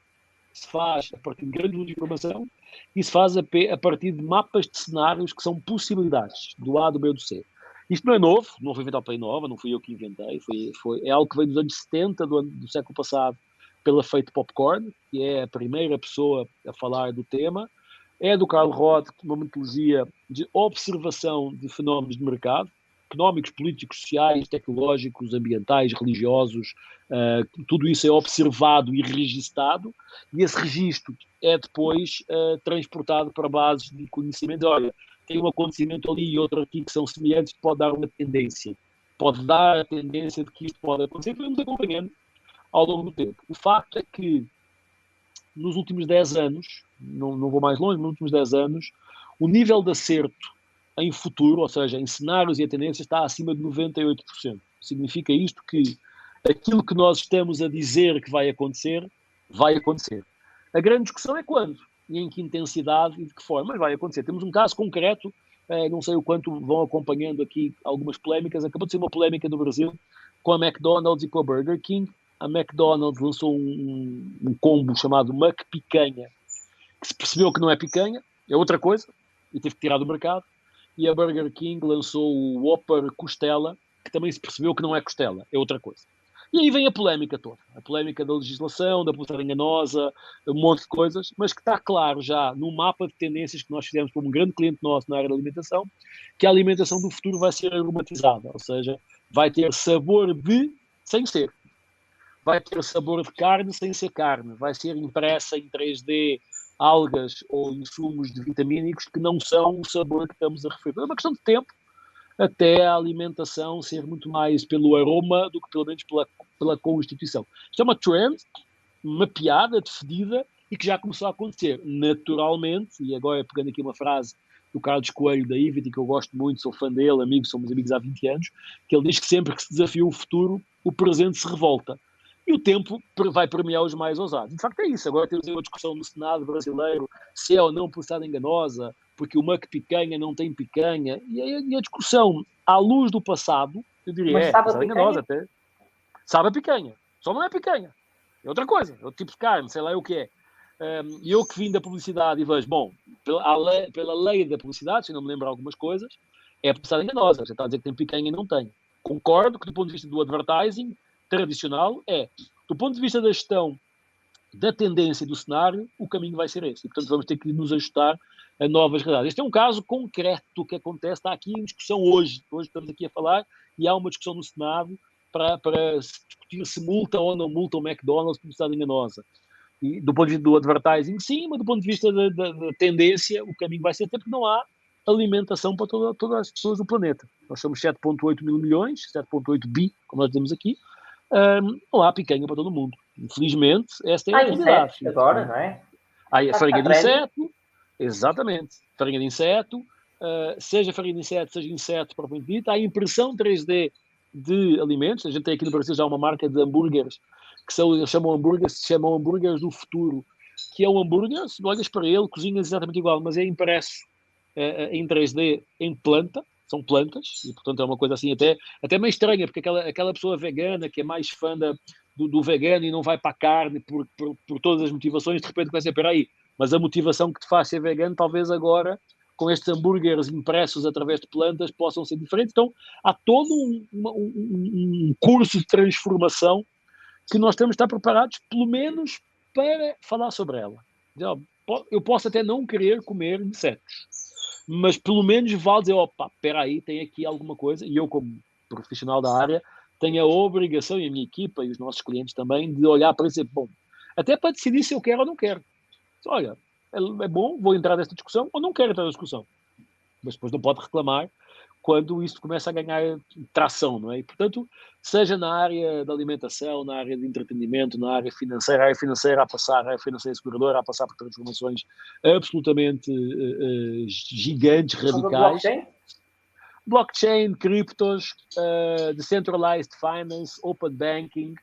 A: se faz a partir de grandes volumes de informação e se faz a partir de mapas de cenários que são possibilidades, do A, do B ou do C. Isto não é novo, não foi inventado pela Inova, não fui eu que inventei, é algo que veio dos anos 70 do século passado pela Fate Popcorn, que é a primeira pessoa a falar do tema. É do Carl Roth, uma metodologia de observação de fenómenos de mercado, económicos, políticos, sociais, tecnológicos, ambientais, religiosos, tudo isso é observado e registado, e esse registro é depois transportado para bases de conhecimento. Olha, tem um acontecimento ali e outro aqui que são semelhantes, que pode dar uma tendência. Pode dar a tendência de que isto pode acontecer, e vamos acompanhando ao longo do tempo. O facto é que nos últimos 10 anos, não vou mais longe, nos últimos 10 anos, o nível de acerto em futuro, ou seja, em cenários e a tendência, está acima de 98%. Significa isto que aquilo que nós estamos a dizer que vai acontecer, vai acontecer. A grande discussão é quando, e em que intensidade e de que forma, mas vai acontecer. Temos um caso concreto, não sei o quanto vão acompanhando aqui algumas polémicas, acabou de ser uma polémica no Brasil com a McDonald's e com a Burger King. A McDonald's lançou um combo chamado McPicanha, que se percebeu que não é picanha, é outra coisa, e teve que tirar do mercado. E a Burger King lançou o Whopper Costela, que também se percebeu que não é costela, é outra coisa. E aí vem a polémica toda, a polémica da legislação, da publicidade enganosa, um monte de coisas, mas que está claro já no mapa de tendências que nós fizemos para um grande cliente nosso na área da alimentação, que a alimentação do futuro vai ser aromatizada, ou seja, vai ter sabor de, sem ser. Vai ter sabor de carne sem ser carne, vai ser impressa em 3D algas ou insumos de vitamínicos que não são o sabor que estamos a referir. É uma questão de tempo até a alimentação ser muito mais pelo aroma do que pelo menos pela constituição. Isto é uma trend mapeada, definida e que já começou a acontecer naturalmente, e agora pegando aqui uma frase do Carlos Coelho da Ivity, que eu gosto muito, sou fã dele, somos amigos há 20 anos, que ele diz que sempre que se desafia o futuro, o presente se revolta. E o tempo vai premiar os mais ousados. De facto é isso. Agora temos uma discussão no Senado brasileiro se é ou não publicidade enganosa, porque o McPicanha não tem picanha. E a discussão, à luz do passado, eu diria, publicidade enganosa até. Sabe a picanha. Só não é picanha. É outra coisa. É outro tipo de carne, sei lá o que é. E eu que vim da publicidade e vejo, bom, pela lei da publicidade, se não me lembro algumas coisas, é publicidade enganosa. Você está a dizer que tem picanha e não tem. Concordo que do ponto de vista do advertising, tradicional do ponto de vista da gestão da tendência do cenário, o caminho vai ser esse. E, portanto, vamos ter que nos ajustar a novas realidades. Este é um caso concreto que acontece, está aqui em discussão hoje. Hoje estamos aqui a falar e há uma discussão no Senado para discutir se multa ou não multa o McDonald's por publicidade enganosa. E do ponto de vista do advertising, sim, mas do ponto de vista da tendência, o caminho vai ser até porque não há alimentação para todas as pessoas do planeta. Nós somos 7,8 mil milhões, 7,8 bi, como nós dizemos aqui. Não há picanha para todo mundo. Infelizmente, esta é a realidade.
B: Agora, não é?
A: Há a farinha de inseto, exatamente. Farinha de inseto, seja farinha de inseto, seja inseto propriamente dito. Há a impressão 3D de alimentos. A gente tem aqui no Brasil já uma marca de hambúrgueres que se chamam hambúrgueres do futuro, que é um hambúrguer, se olhas para ele, cozinhas exatamente igual, mas é impresso em 3D em planta, são plantas, e portanto é uma coisa assim até meio estranha, porque aquela pessoa vegana que é mais fã do vegano e não vai para a carne por todas as motivações, de repente começa a dizer, aí, mas a motivação que te faz ser vegano, talvez agora, com estes hambúrgueres impressos através de plantas, possam ser diferentes. Então, há todo um curso de transformação que nós temos de estar preparados, pelo menos, para falar sobre ela. Eu posso até não querer comer insetos, mas pelo menos vale dizer, opa, espera aí, tem aqui alguma coisa, e eu como profissional da área tenho a obrigação, e a minha equipa e os nossos clientes também, de olhar para dizer, bom, até para decidir se eu quero ou não quero. Olha, é bom, vou entrar nesta discussão ou não quero entrar nesta discussão. Mas depois não pode reclamar quando isso começa a ganhar tração, não é? E, portanto, seja na área da alimentação, na área de entretenimento, na área financeira a área financeira seguradora a passar por transformações absolutamente gigantes, radicais. Blockchain, criptos, decentralized finance, open banking,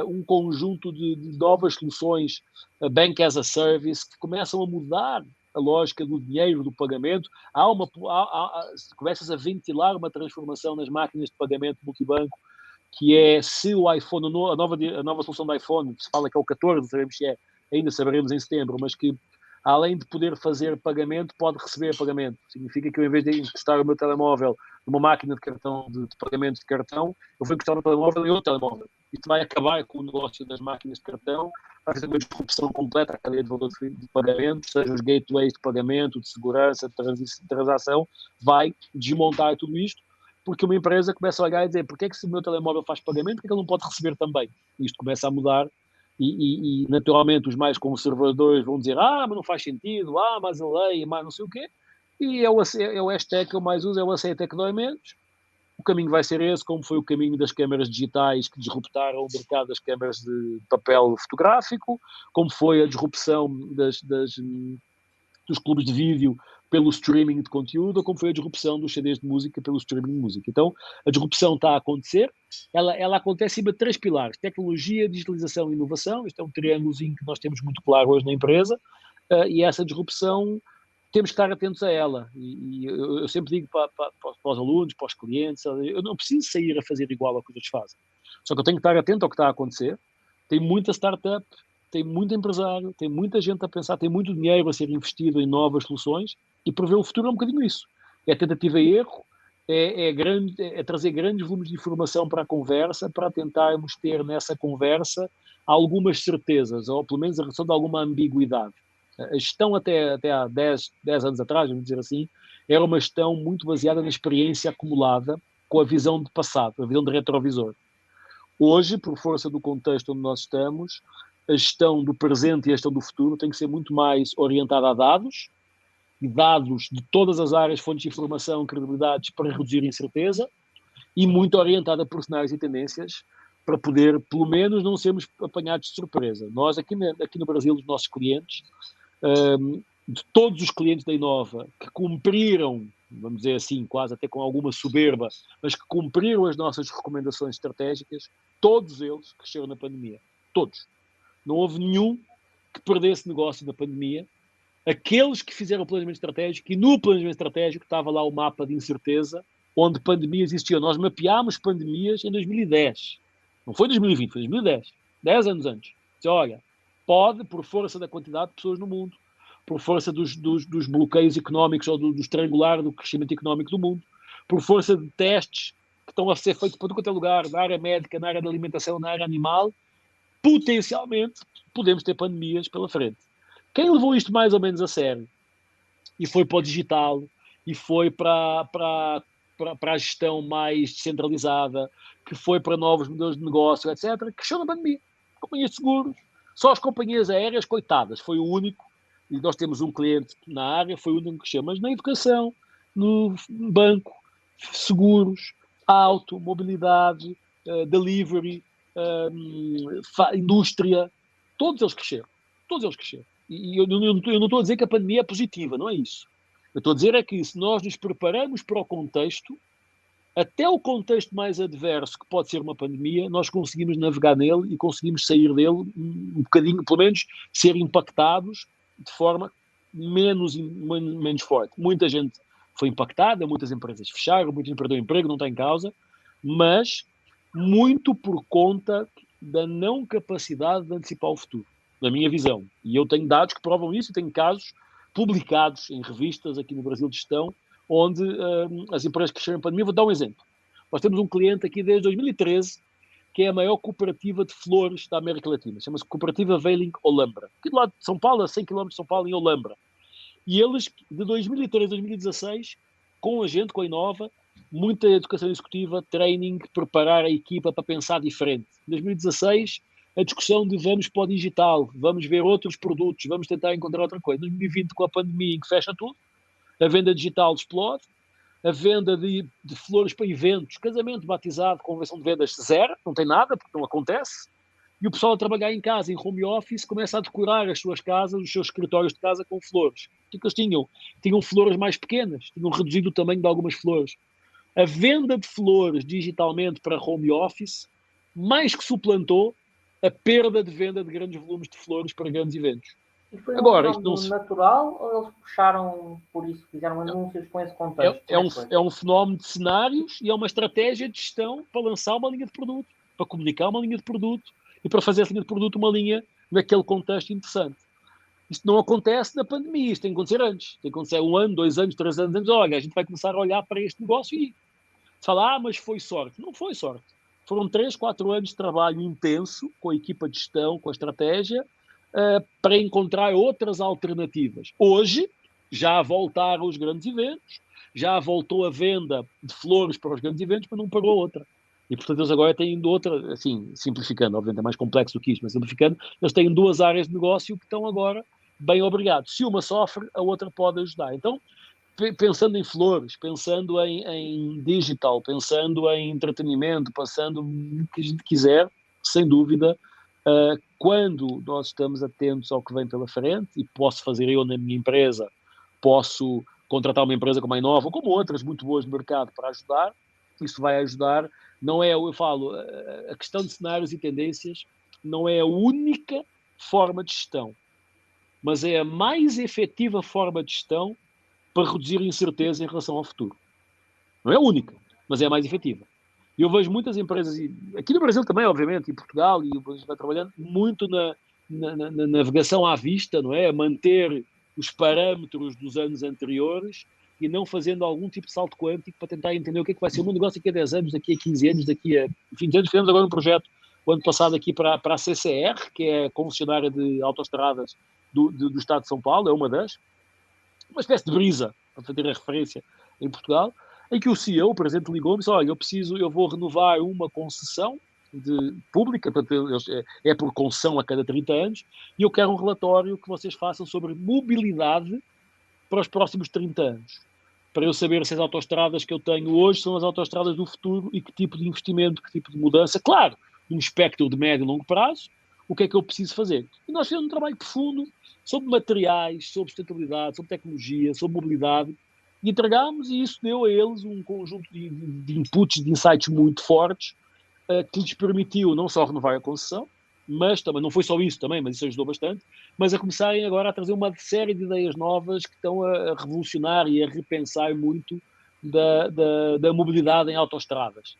A: um conjunto de novas soluções, bank as a service, que começam a mudar a lógica do dinheiro, do pagamento. Começas a ventilar uma transformação nas máquinas de pagamento multibanco, que é, se o iPhone, a nova solução do iPhone, se fala que é o 14, sabemos se é, ainda saberemos em setembro, mas que além de poder fazer pagamento, pode receber pagamento. Significa que eu, em vez de encostar o meu telemóvel numa máquina de cartão, de pagamento de cartão, eu vou encostar o telemóvel em outro telemóvel. Isto vai acabar com o negócio das máquinas de cartão, vai fazer uma disrupção completa à cadeia de valor de pagamento, seja os gateways de pagamento, de segurança, de transação, vai desmontar tudo isto, porque uma empresa começa a olhar e dizer, porque é que se o meu telemóvel faz pagamento, porque é que ele não pode receber também? Isto começa a mudar. E naturalmente os mais conservadores vão dizer, mas não faz sentido, mas a lei, mas não sei o quê, e é o hashtag que eu mais uso, é o aceita que dói menos. O caminho vai ser esse, como foi o caminho das câmaras digitais que disruptaram o mercado das câmaras de papel fotográfico, como foi a disrupção dos clubes de vídeo pelo streaming de conteúdo, ou como foi a disrupção dos CDs de música pelo streaming de música. Então, a disrupção está a acontecer, ela acontece em cima de 3 pilares: tecnologia, digitalização e inovação. Isto é um triângulozinho que nós temos muito claro hoje na empresa, e essa disrupção temos que estar atentos a ela. E eu sempre digo para os alunos, para os clientes, eu não preciso sair a fazer igual ao que os outros fazem. Só que eu tenho que estar atento ao que está a acontecer. Tem muita startup, tem muito empresário, tem muita gente a pensar, tem muito dinheiro a ser investido em novas soluções, e prever o futuro é um bocadinho isso. É tentativa e erro, é trazer grandes volumes de informação para a conversa, para tentarmos ter nessa conversa algumas certezas, ou pelo menos a redução de alguma ambiguidade. A gestão até há 10 anos atrás, vamos dizer assim, era uma gestão muito baseada na experiência acumulada com a visão de passado, a visão de retrovisor. Hoje, por força do contexto onde nós estamos, a gestão do presente e a gestão do futuro tem que ser muito mais orientada a dados, e dados de todas as áreas, fontes de informação, credibilidades, para reduzir incerteza, e muito orientada por cenários e tendências, para poder, pelo menos, não sermos apanhados de surpresa. Nós, aqui no Brasil, os nossos clientes, de todos os clientes da Inova que cumpriram, vamos dizer assim, quase até com alguma soberba, mas que cumpriram as nossas recomendações estratégicas, todos eles cresceram na pandemia. Todos. Não houve nenhum que perdesse negócio na pandemia. Aqueles que fizeram o planejamento estratégico, e no planejamento estratégico estava lá o mapa de incerteza, onde pandemias existiam. Nós mapeámos pandemias em 2010. Não foi 2020, foi 2010. 10 anos antes. Então, olha, pode, por força da quantidade de pessoas no mundo, por força dos bloqueios económicos ou do estrangular do crescimento económico do mundo, por força de testes que estão a ser feitos para qualquer lugar, na área médica, na área da alimentação, na área animal, potencialmente podemos ter pandemias pela frente. Quem levou isto mais ou menos a sério e foi para o digital e foi para a gestão mais descentralizada, que foi para novos modelos de negócio, etc., cresceu na pandemia. Companhias de seguros, só as companhias aéreas, coitadas, foi o único, e nós temos um cliente na área, foi o único que cresceu, mas na educação, no banco, seguros, auto, mobilidade, delivery, indústria, todos eles cresceram. Todos eles cresceram. E eu não estou a dizer que a pandemia é positiva, não é isso. Eu estou a dizer é que se nós nos preparamos para o contexto, até o contexto mais adverso, que pode ser uma pandemia, nós conseguimos navegar nele e conseguimos sair dele um bocadinho, pelo menos ser impactados de forma menos forte. Muita gente foi impactada, muitas empresas fecharam, muita gente perdeu o emprego, não está em causa, mas muito por conta da não capacidade de antecipar o futuro, na minha visão. E eu tenho dados que provam isso e tenho casos publicados em revistas aqui no Brasil de gestão, onde as empresas que cresceram em pandemia. Vou dar um exemplo. Nós temos um cliente aqui desde 2013, que é a maior cooperativa de flores da América Latina. Chama-se Cooperativa Veiling Olambra. Aqui do lado de São Paulo, a 100 km de São Paulo, em Olambra. E eles, de 2013 a 2016, com a gente, com a Inova, muita educação executiva, training, preparar a equipa para pensar diferente. Em 2016, a discussão de vamos para o digital, vamos ver outros produtos, vamos tentar encontrar outra coisa. Em 2020, com a pandemia, em que fecha tudo, a venda digital explode, a venda de flores para eventos, casamento, batizado, convenção de vendas zero, não tem nada, porque não acontece. E o pessoal a trabalhar em casa, em home office, começa a decorar as suas casas, os seus escritórios de casa com flores. O que eles tinham? Tinham flores mais pequenas, tinham reduzido o tamanho de algumas flores. A venda de flores digitalmente para home office mais que suplantou a perda de venda de grandes volumes de flores para grandes eventos.
B: E foi
A: Agora, isto não
B: natural ou eles puxaram por isso, fizeram anúncios com esse contexto?
A: É um fenómeno de cenários e é uma estratégia de gestão para lançar uma linha de produto, para comunicar uma linha de produto e para fazer essa linha de produto uma linha naquele contexto interessante. Isto não acontece na pandemia, isto tem que acontecer antes. Tem que acontecer 1 ano, 2 anos, 3 anos antes. Olha, a gente vai começar a olhar para este negócio e falar, mas foi sorte. Não foi sorte. Foram 3, 4 anos de trabalho intenso com a equipa de gestão, com a estratégia, para encontrar outras alternativas. Hoje, já voltaram os grandes eventos, já voltou a venda de flores para os grandes eventos, mas não parou outra. E, portanto, eles agora têm outra, assim, simplificando, obviamente é mais complexo do que isto, mas simplificando, eles têm 2 áreas de negócio que estão agora bem obrigados. Se uma sofre, a outra pode ajudar. Então, pensando em flores, pensando em digital, pensando em entretenimento, pensando no que a gente quiser, sem dúvida, quando nós estamos atentos ao que vem pela frente, e posso fazer eu na minha empresa, posso contratar uma empresa como a Inova, ou como outras muito boas no mercado para ajudar, isso vai ajudar. Não é, eu falo, a questão de cenários e tendências não é a única forma de gestão, mas é a mais efetiva forma de gestão para reduzir a incerteza em relação ao futuro. Não é a única, mas é a mais efetiva. E eu vejo muitas empresas, aqui no Brasil também, obviamente, em Portugal, e a gente vai trabalhando muito na navegação à vista, não é? A manter os parâmetros dos anos anteriores e não fazendo algum tipo de salto quântico para tentar entender o que é que vai ser o meu negócio daqui a 10 anos, daqui a 15 anos, daqui a 20 anos. Fizemos agora um projeto, o ano passado, aqui para a CCR, que é a concessionária de autoestradas do Estado de São Paulo, é uma espécie de brisa, para fazer a referência, em Portugal, em que o CEO, o presidente, ligou-me e disse, olha, eu vou renovar uma concessão pública, portanto, é por concessão a cada 30 anos, e eu quero um relatório que vocês façam sobre mobilidade para os próximos 30 anos, para eu saber se as autoestradas que eu tenho hoje são as autoestradas do futuro e que tipo de investimento, que tipo de mudança, claro, num espectro de médio e longo prazo, o que é que eu preciso fazer. E nós fizemos um trabalho profundo sobre materiais, sobre sustentabilidade, sobre tecnologia, sobre mobilidade, e entregámos, e isso deu a eles um conjunto de inputs, de insights muito fortes, que lhes permitiu não só renovar a concessão, mas também, não foi só isso também, mas isso ajudou bastante, mas a começarem agora a trazer uma série de ideias novas que estão a revolucionar e a repensar muito da mobilidade em autoestradas.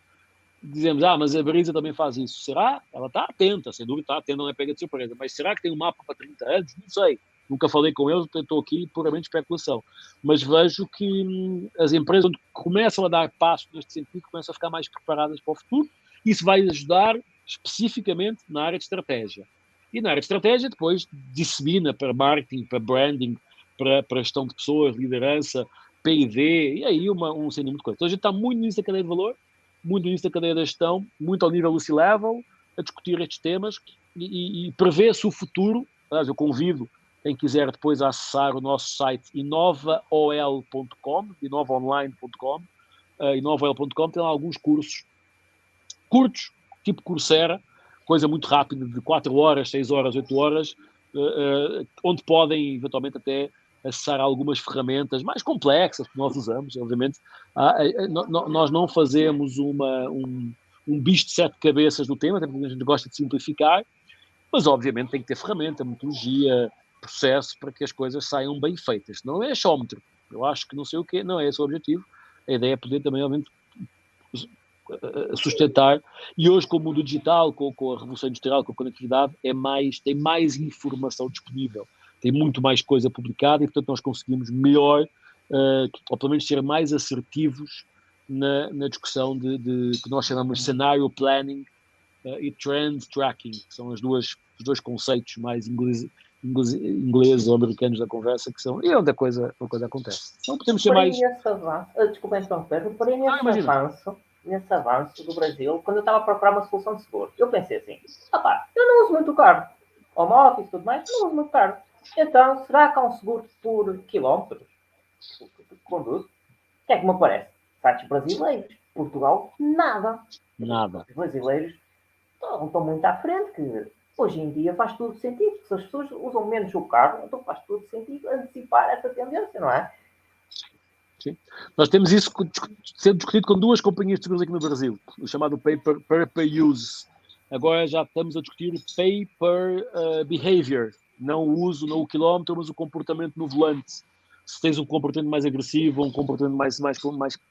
A: Dizemos, mas a Brisa também faz isso. Será? Ela está atenta, sem dúvida está atenta, não é pega de surpresa. Mas será que tem um mapa para 30 anos? Não sei. Nunca falei com eles, estou aqui puramente especulação. Mas vejo que as empresas, quando começam a dar passos neste sentido, começam a ficar mais preparadas para o futuro. Isso vai ajudar especificamente na área de estratégia. E na área de estratégia, depois, dissemina para marketing, para branding, para gestão de pessoas, liderança, P&D, e aí um sem número de coisas. Então a gente está muito nisso da cadeia de valor, muito nisso da cadeia da gestão, muito ao nível do C-Level, a discutir estes temas e prevê-se o futuro. Aliás, eu convido quem quiser depois a acessar o nosso site inovaol.com, inovaonline.com, inovaol.com, tem lá alguns cursos curtos, tipo Coursera, coisa muito rápida, de 4 horas, 6 horas, 8 horas, onde podem eventualmente até acessar algumas ferramentas mais complexas que nós usamos, obviamente. Nós não fazemos um bicho de 7 cabeças do tema, até porque a gente gosta de simplificar, mas obviamente tem que ter ferramenta, metodologia, processo para que as coisas saiam bem feitas. Não é achómetro. Eu acho que não sei o quê, não é esse o objetivo. A ideia é poder também, obviamente, sustentar. E hoje, com o mundo digital, com a revolução industrial, com a conectividade, tem mais informação disponível. Tem muito mais coisa publicada e, portanto, nós conseguimos melhor, ou pelo menos ser mais assertivos na discussão de que nós chamamos de scenario planning e trend tracking, que são os dois conceitos mais ingleses ou americanos da conversa, que são, e é onde a coisa acontece. Então podemos ser mais...
B: Desculpa interromper, reparei nesse avanço do Brasil, quando eu estava a procurar uma solução de seguro. Eu pensei assim, eu não uso muito carro, home office e tudo mais, não uso muito carro. Então, será que há um seguro por quilómetros que conduz? O que é que me aparece? Sites brasileiros. Portugal, nada. Os brasileiros estão muito à frente, que hoje em dia faz tudo sentido. Se as pessoas usam menos o carro, então faz tudo sentido antecipar essa tendência, não é?
A: Sim. Nós temos isso sendo discutido com 2 companhias de seguros aqui no Brasil, o chamado pay-per-use. Agora já estamos a discutir pay-per-behavior, não o uso, não o quilómetro, mas o comportamento no volante. Se tens um comportamento mais agressivo ou um comportamento mais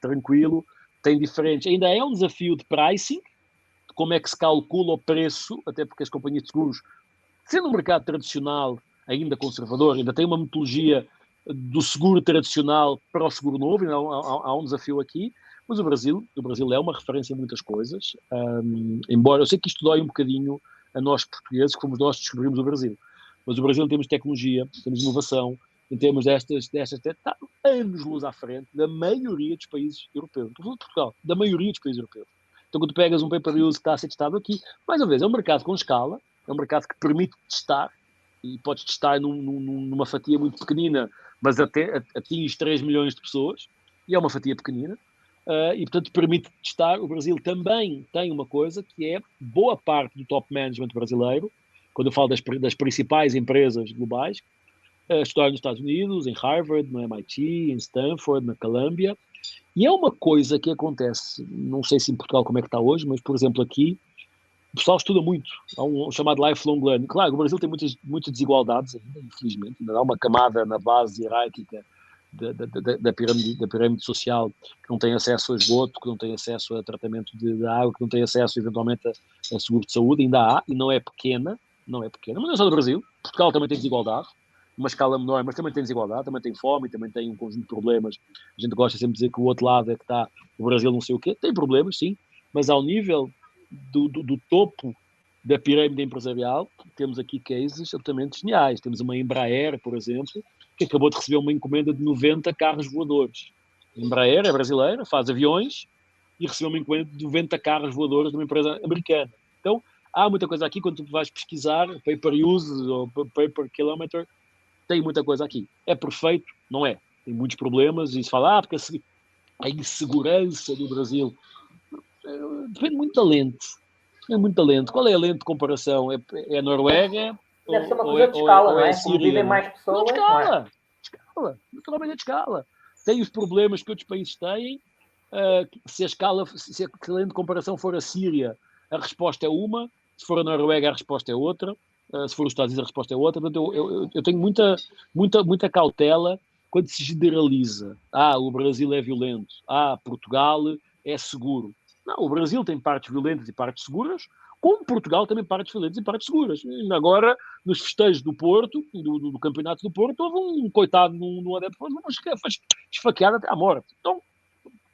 A: tranquilo, tem diferentes. Ainda é um desafio de pricing, de como é que se calcula o preço, até porque as companhias de seguros, sendo um mercado tradicional, ainda conservador, ainda tem uma metodologia do seguro tradicional para o seguro novo, há um desafio aqui, mas o Brasil é uma referência em muitas coisas, embora eu sei que isto dói um bocadinho a nós portugueses, que fomos nós que descobrimos o Brasil, mas o Brasil, em termos de tecnologia, temos inovação, em termos destas está anos-luz à frente da maioria dos países europeus, estou falando de Portugal, da maioria dos países europeus. Então, quando tu pegas um pay-per-use que está a ser testado aqui, mais uma vez, é um mercado com escala, é um mercado que permite testar, e podes testar numa fatia muito pequenina, mas até atinge 3 milhões de pessoas, e é uma fatia pequenina, e portanto permite testar. O Brasil também tem uma coisa que é boa parte do top management brasileiro, quando eu falo das principais empresas globais, estudaram nos Estados Unidos, em Harvard, no MIT, em Stanford, na Columbia, e é uma coisa que acontece, não sei se em Portugal como é que está hoje, mas por exemplo aqui, o pessoal estuda muito, há um chamado lifelong learning. Claro, o Brasil tem muitas desigualdades ainda, infelizmente, ainda há uma camada na base hierárquica da pirâmide social que não tem acesso a esgoto, que não tem acesso a tratamento de água, que não tem acesso eventualmente a seguro de saúde, ainda há, e não é pequena, mas não é só do Brasil. Portugal também tem desigualdade, uma escala menor, mas também tem desigualdade, também tem fome, também tem um conjunto de problemas. A gente gosta sempre de dizer que o outro lado é que está o Brasil não sei o quê, tem problemas, sim, mas ao nível do topo da pirâmide empresarial, temos aqui cases absolutamente geniais. Temos uma Embraer, por exemplo, que acabou de receber uma encomenda de 90 carros voadores. A Embraer é brasileira, faz aviões e recebeu uma encomenda de 90 carros voadores de uma empresa americana. Então, há muita coisa aqui, quando tu vais pesquisar, pay-per-use ou pay-per-kilometer, tem muita coisa aqui. É perfeito? Não é. Tem muitos problemas e se fala, porque a insegurança do Brasil... Depende muito da lente. Qual é a lente de comparação? É a Noruega?
B: Deve ser uma coisa de escala, não é?
A: Como
B: vivem mais pessoas.
A: De escala. Naturalmente de escala. Tem os problemas que outros países têm. Se a lente de comparação for a Síria, a resposta é uma. Se for a Noruega, a resposta é outra. Se for os Estados Unidos, a resposta é outra. Portanto, eu tenho muita cautela quando se generaliza. O Brasil é violento. Portugal é seguro. Não, o Brasil tem partes violentas e partes seguras, como Portugal também partes violentas e partes seguras. E agora, nos festejos do Porto, do campeonato do Porto, houve um coitado num adepto que foi esfaqueado até à morte. Então,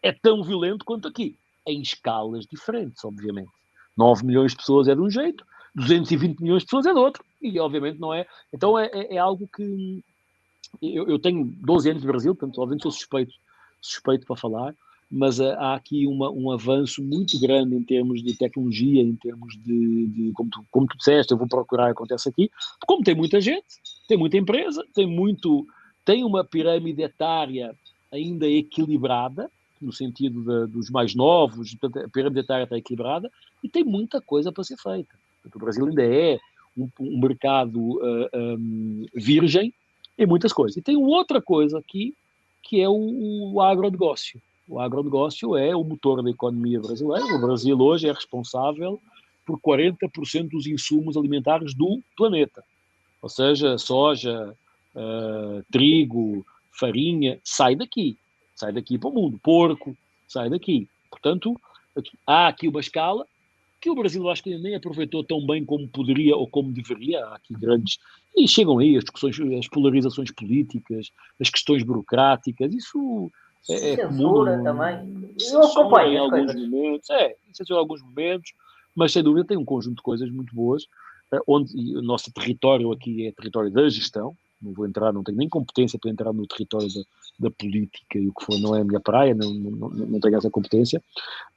A: é tão violento quanto aqui, em escalas diferentes, obviamente. 9 milhões de pessoas é de um jeito, 220 milhões de pessoas é de outro, e obviamente não é. Então, é algo que... Eu tenho 12 anos de Brasil, portanto, obviamente sou suspeito para falar, mas há aqui um avanço muito grande em termos de tecnologia, em termos de como tu disseste, eu vou procurar, acontece aqui, como tem muita gente, tem muita empresa, tem uma pirâmide etária ainda equilibrada, no sentido dos mais novos, portanto, a pirâmide etária está equilibrada, e tem muita coisa para ser feita. Portanto, o Brasil ainda é um mercado virgem, em muitas coisas. E tem outra coisa aqui, que é o agronegócio. O agronegócio é o motor da economia brasileira. O Brasil hoje é responsável por 40% dos insumos alimentares do planeta. Ou seja, soja, trigo, farinha, sai daqui para o mundo. Porco, sai daqui. Portanto, há aqui uma escala que o Brasil acho que nem aproveitou tão bem como poderia ou como deveria. Há aqui grandes... E chegam aí as discussões, as polarizações políticas, as questões burocráticas, isso é
B: Censura
A: comum.
B: também. Eu
A: Censura em
B: acompanho as
A: alguns
B: coisas.
A: momentos, censura em alguns momentos, mas sem dúvida tem um conjunto de coisas muito boas, onde o nosso território aqui é território da gestão. Não vou entrar, não tenho nem competência para entrar no território da política e o que for, não é a minha praia, não tenho essa competência.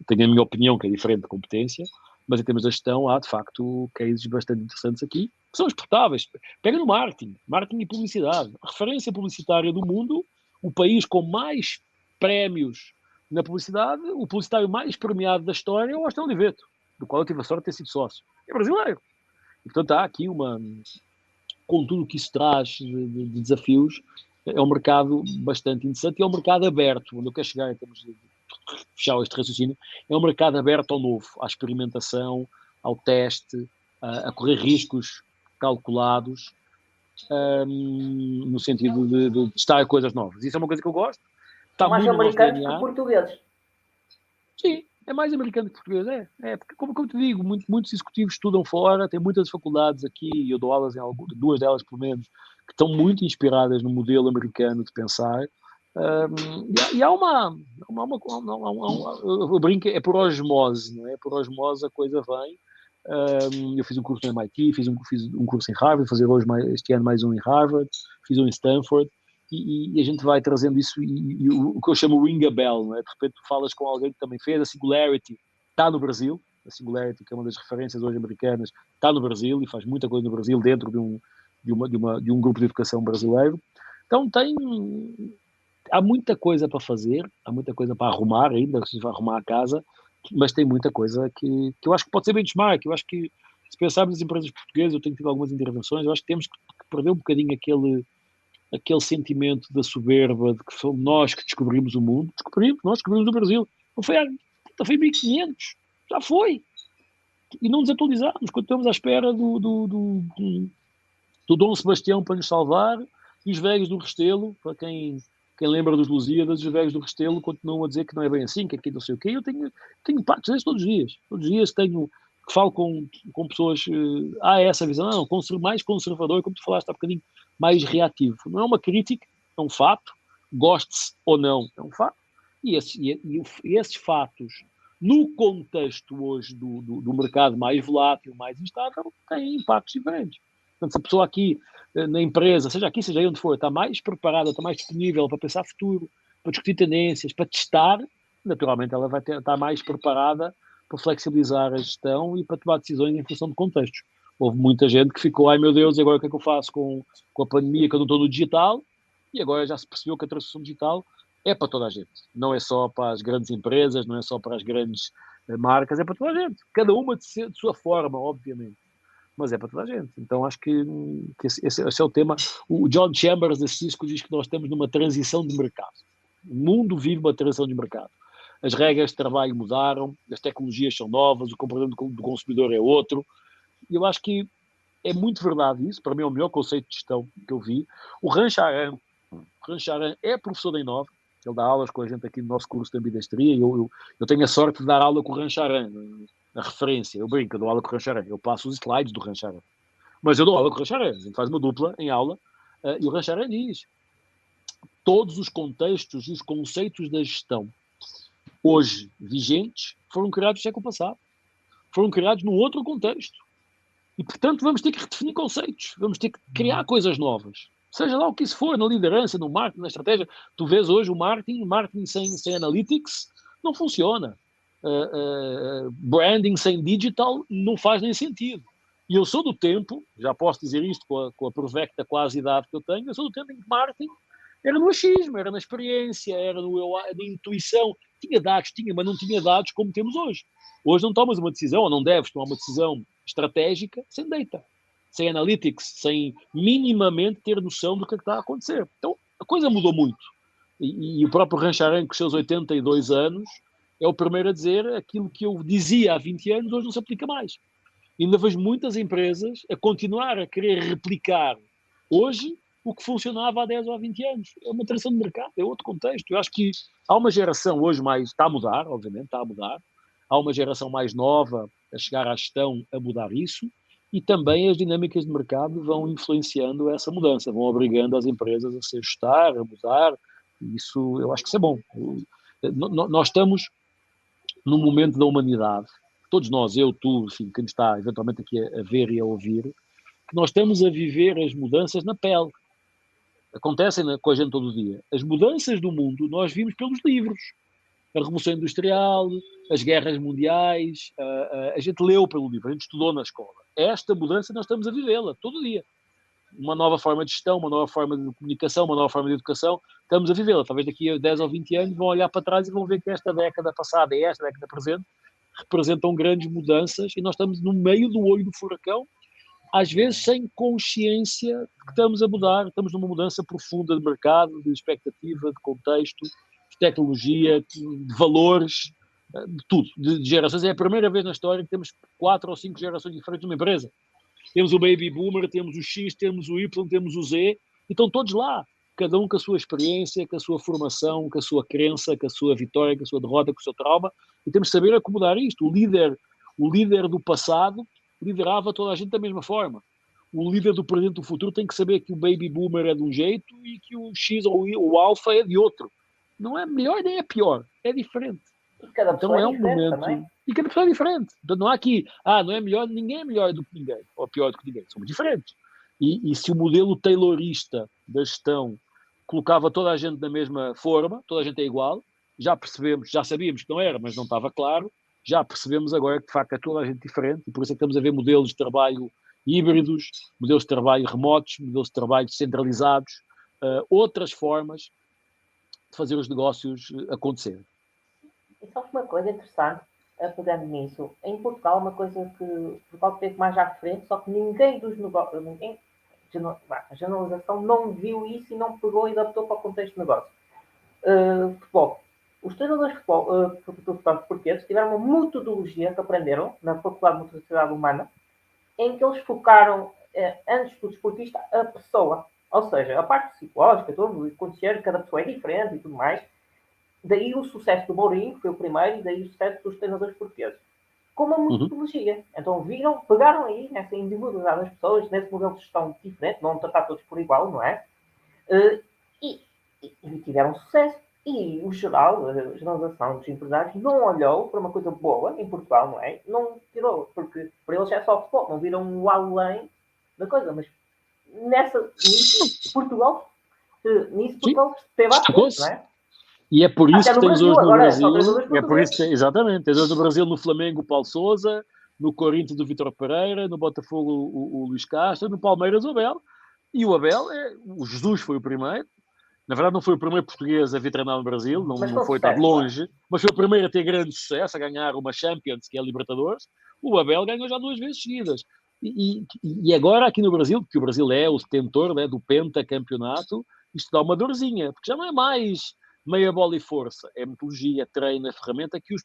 A: Tenho a minha opinião, que é diferente de competência, mas em termos de gestão há, de facto, cases bastante interessantes aqui, que são exportáveis. Pega no marketing e publicidade. A referência publicitária do mundo, o país com mais prémios na publicidade, o publicitário mais premiado da história é o Austin Oliveto, do qual eu tive a sorte de ter sido sócio. É brasileiro. E, portanto, há aqui com tudo o que isso traz de desafios, é um mercado bastante interessante e é um mercado aberto, onde eu quero chegar em termos de fechar este raciocínio, é um mercado aberto ao novo, à experimentação, ao teste, a correr riscos calculados, no sentido de testar coisas novas. Isso é uma coisa que eu gosto, está
B: Mais
A: muito no nosso
B: americanos que
A: DNA.
B: portugueses.
A: Sim, é mais americano que português, porque como te digo, muitos executivos estudam fora, tem muitas faculdades aqui, e eu dou aulas em duas delas pelo menos, que estão muito inspiradas no modelo americano de pensar. E há eu brinco, é por osmose, não é? Por osmose a coisa vem. Eu fiz um curso no MIT, fiz um curso em Harvard, vou fazer hoje este ano mais um em Harvard, fiz um em Stanford, e a gente vai trazendo isso, e o que eu chamo ring a bell, não é? De repente tu falas com alguém que também fez, a Singularity está no Brasil, a Singularity, que é uma das referências hoje americanas, está no Brasil e faz muita coisa no Brasil dentro de um grupo de educação brasileiro. Então há muita coisa para fazer, há muita coisa para arrumar ainda, se vai arrumar a casa, mas tem muita coisa que eu acho que pode ser benchmark. Eu acho que, se pensarmos nas empresas portuguesas, eu tenho tido algumas intervenções, eu acho que temos que perder um bocadinho aquele sentimento da soberba de que somos nós que descobrimos o mundo. Nós descobrimos o Brasil. Não foi foi 1500, já foi. E não nos atualizamos, continuamos à espera do Dom Sebastião para nos salvar, e os velhos do Restelo, para quem lembra dos Lusíadas, os velhos do Restelo continuam a dizer que não é bem assim, que aqui não sei o quê. Eu tenho impactos desses todos os dias. Todos os dias falo com pessoas, há essa visão, não, mais conservador, como tu falaste há bocadinho, mais reativo. Não é uma crítica, é um fato, goste-se ou não, é um fato. E esses fatos, no contexto hoje do mercado mais volátil, mais instável, têm impactos diferentes. Portanto, se a pessoa aqui na empresa, seja aqui, seja aí onde for, está mais preparada, está mais disponível para pensar futuro, para discutir tendências, para testar, naturalmente ela vai estar mais preparada para flexibilizar a gestão e para tomar decisões em função de contextos. Houve muita gente que ficou, ai meu Deus, agora o que é que eu faço com a pandemia, que eu não estou no digital? E agora já se percebeu que a transição digital é para toda a gente. Não é só para as grandes empresas, não é só para as grandes marcas, é para toda a gente. Cada uma de sua forma, obviamente. Mas é para toda a gente. Então acho que esse é o tema. O John Chambers da Cisco diz que nós estamos numa transição de mercado. O mundo vive uma transição de mercado. As regras de trabalho mudaram, as tecnologias são novas, o comportamento do consumidor é outro. E eu acho que é muito verdade isso. Para mim é o melhor conceito de gestão que eu vi. O Rancharan é professor da Inova. Ele dá aulas com a gente aqui no nosso curso de ambidestria. Eu tenho a sorte de dar aula com o Rancharan, a referência. Eu brinco, eu dou aula com o Rancharan. Eu passo os slides do Rancharan. Mas eu dou aula com o Rancharan. A gente faz uma dupla em aula. E o Rancharan diz: todos os contextos e os conceitos da gestão hoje vigentes foram criados no século passado. Foram criados num outro contexto. E, portanto, vamos ter que redefinir conceitos. Vamos ter que criar coisas novas. Seja lá o que isso for, na liderança, no marketing, na estratégia. Tu vês hoje o marketing sem analytics não funciona. Branding sem digital não faz nem sentido. E eu sou do tempo, já posso dizer isto com a provecta quase idade que eu tenho, eu sou do tempo em que marketing era no achismo, era na experiência, era na intuição. Tinha dados, mas não tinha dados como temos hoje. Hoje não tomas uma decisão, ou não deves tomar uma decisão estratégica sem data, sem analytics, sem minimamente ter noção do que está a acontecer. Então, a coisa mudou muito. E o próprio Rancharan, com os seus 82 anos, é o primeiro a dizer aquilo que eu dizia há 20 anos, hoje não se aplica mais. E ainda vejo muitas empresas a continuar a querer replicar hoje o que funcionava há 10 ou há 20 anos. É uma transição de mercado, é outro contexto. Eu acho que há uma geração hoje mais... Está a mudar, obviamente, está a mudar. Há uma geração mais nova a chegar à gestão a mudar isso, e também as dinâmicas de mercado vão influenciando essa mudança, vão obrigando as empresas a se ajustar, a mudar. Isso, eu acho que isso é bom. Nós estamos num momento da humanidade, todos nós, eu, tu, enfim, quem está eventualmente aqui a ver e a ouvir, que nós estamos a viver as mudanças na pele. Acontecem com a gente todo dia. As mudanças do mundo nós vimos pelos livros. A Revolução Industrial, as guerras mundiais, a gente leu pelo livro, a gente estudou na escola. Esta mudança nós estamos a vivê-la todo dia. Uma nova forma de gestão, uma nova forma de comunicação, uma nova forma de educação, estamos a vivê-la. Talvez daqui a 10 ou 20 anos vão olhar para trás e vão ver que esta década passada e esta década presente representam grandes mudanças e nós estamos no meio do olho do furacão, às vezes sem consciência de que estamos a mudar, estamos numa mudança profunda de mercado, de expectativa, de contexto, de tecnologia, de valores, de tudo, de gerações. É a primeira vez na história que temos 4 ou 5 gerações diferentes numa empresa. Temos o Baby Boomer, temos o X, temos o Y, temos o Z, e estão todos lá, cada um com a sua experiência, com a sua formação, com a sua crença, com a sua vitória, com a sua derrota, com o seu trauma, e temos de saber acomodar isto. O líder do passado liderava toda a gente da mesma forma. O líder do presente e do futuro tem que saber que o Baby Boomer é de um jeito e que o X ou o Alpha é de outro. Não é melhor nem é pior, é diferente.
B: E cada pessoa
A: Então é
B: é
A: um
B: diferente
A: momento...
B: também.
A: E cada pessoa é diferente. Então não há aqui, não é melhor, ninguém é melhor do que ninguém, ou pior do que ninguém. Somos diferentes. E se o modelo taylorista da gestão colocava toda a gente da mesma forma, toda a gente é igual, já percebemos, já sabíamos que não era, mas não estava claro, já percebemos agora que de facto é toda a gente diferente, e por isso é que estamos a ver modelos de trabalho híbridos, modelos de trabalho remotos, modelos de trabalho descentralizados, outras formas de fazer os negócios acontecerem.
B: E só uma coisa interessante, pegando nisso, em Portugal, uma coisa que Portugal teve mais à frente, só que ninguém dos negócios, a generalização não viu isso e não pegou e adaptou para o contexto de negócio. Futebol. Os treinadores de futebol portugueses tiveram uma metodologia que aprenderam na Faculdade de Motricidade Humana, em que eles focaram, antes do desportista, a pessoa. Ou seja, a parte psicológica, todo o conhecer, cada pessoa é diferente e tudo mais. Daí o sucesso do Mourinho, que foi o primeiro, e daí o sucesso dos treinadores portugueses. Com uma metodologia. Então pegaram aí nessa individualidade das pessoas, nesse modelo de gestão diferente, não tratar todos por igual, não é? E tiveram sucesso. E o geral, a generalização dos empresários, não olhou para uma coisa boa em Portugal, não é? Não tirou, porque para eles é só futebol, não viram o além da coisa. Mas nisso, Portugal teve à frente, não é?
A: E é por isso que tens hoje no Brasil,
B: é por isso
A: que, exatamente, tens hoje no Brasil, no Flamengo, o Paulo Sousa, no Corinthians, o Vítor Pereira, no Botafogo, o Luís Castro, no Palmeiras, o Abel. E o Abel, o Jesus foi o primeiro. Na verdade, não foi o primeiro português a vir treinar no Brasil, não foi tão longe, mas foi o primeiro a ter grande sucesso, a ganhar uma Champions, que é a Libertadores. O Abel ganhou já 2 vezes seguidas. E agora aqui no Brasil, porque o Brasil é o detentor, né, do pentacampeonato, isto dá uma dorzinha, porque já não é mais meia bola e força, é metodologia, treino, a ferramenta que os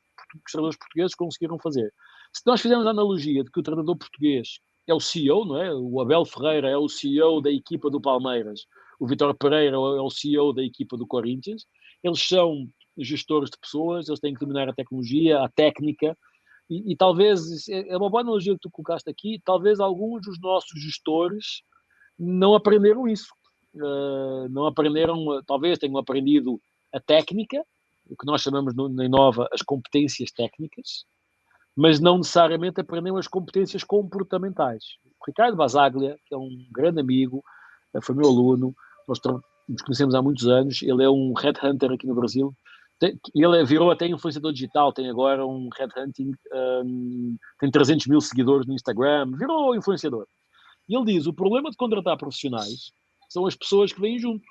A: treinadores portugueses conseguiram fazer. Se nós fizermos a analogia de que o treinador português é o CEO, não é? O Abel Ferreira é o CEO da equipa do Palmeiras, o Vítor Pereira é o CEO da equipa do Corinthians, eles são gestores de pessoas, eles têm que dominar a tecnologia, a técnica, e talvez, é uma boa analogia que tu colocaste aqui, talvez alguns dos nossos gestores não aprenderam isso. Não aprenderam, talvez tenham aprendido a técnica, o que nós chamamos na Inova as competências técnicas, mas não necessariamente aprenderam as competências comportamentais. O Ricardo Basaglia, que é um grande amigo, foi meu aluno, nós nos conhecemos há muitos anos, ele é um headhunter aqui no Brasil, ele virou até influenciador digital, tem agora um headhunting, tem 300 mil seguidores no Instagram, virou influenciador. E ele diz, o problema de contratar profissionais são as pessoas que vêm junto.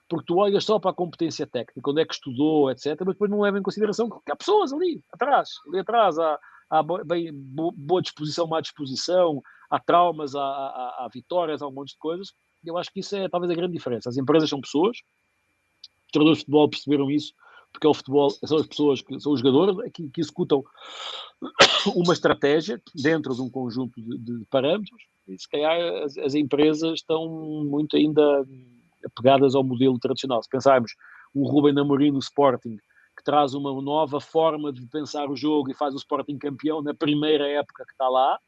A: Porque tu olhas só para a competência técnica, onde é que estudou, etc., mas depois não leva em consideração que há pessoas ali atrás. Ali atrás há há boa disposição, má disposição, há traumas, há vitórias, há um monte de coisas. Eu acho que isso é talvez a grande diferença. As empresas são pessoas, os treinadores de futebol perceberam isso, porque é o futebol, são as pessoas, são os jogadores que executam uma estratégia dentro de um conjunto de parâmetros, e se calhar as empresas estão muito ainda apegadas ao modelo tradicional. Se pensarmos o Ruben Amorim no Sporting, que traz uma nova forma de pensar o jogo e faz o Sporting campeão na primeira época que está lá,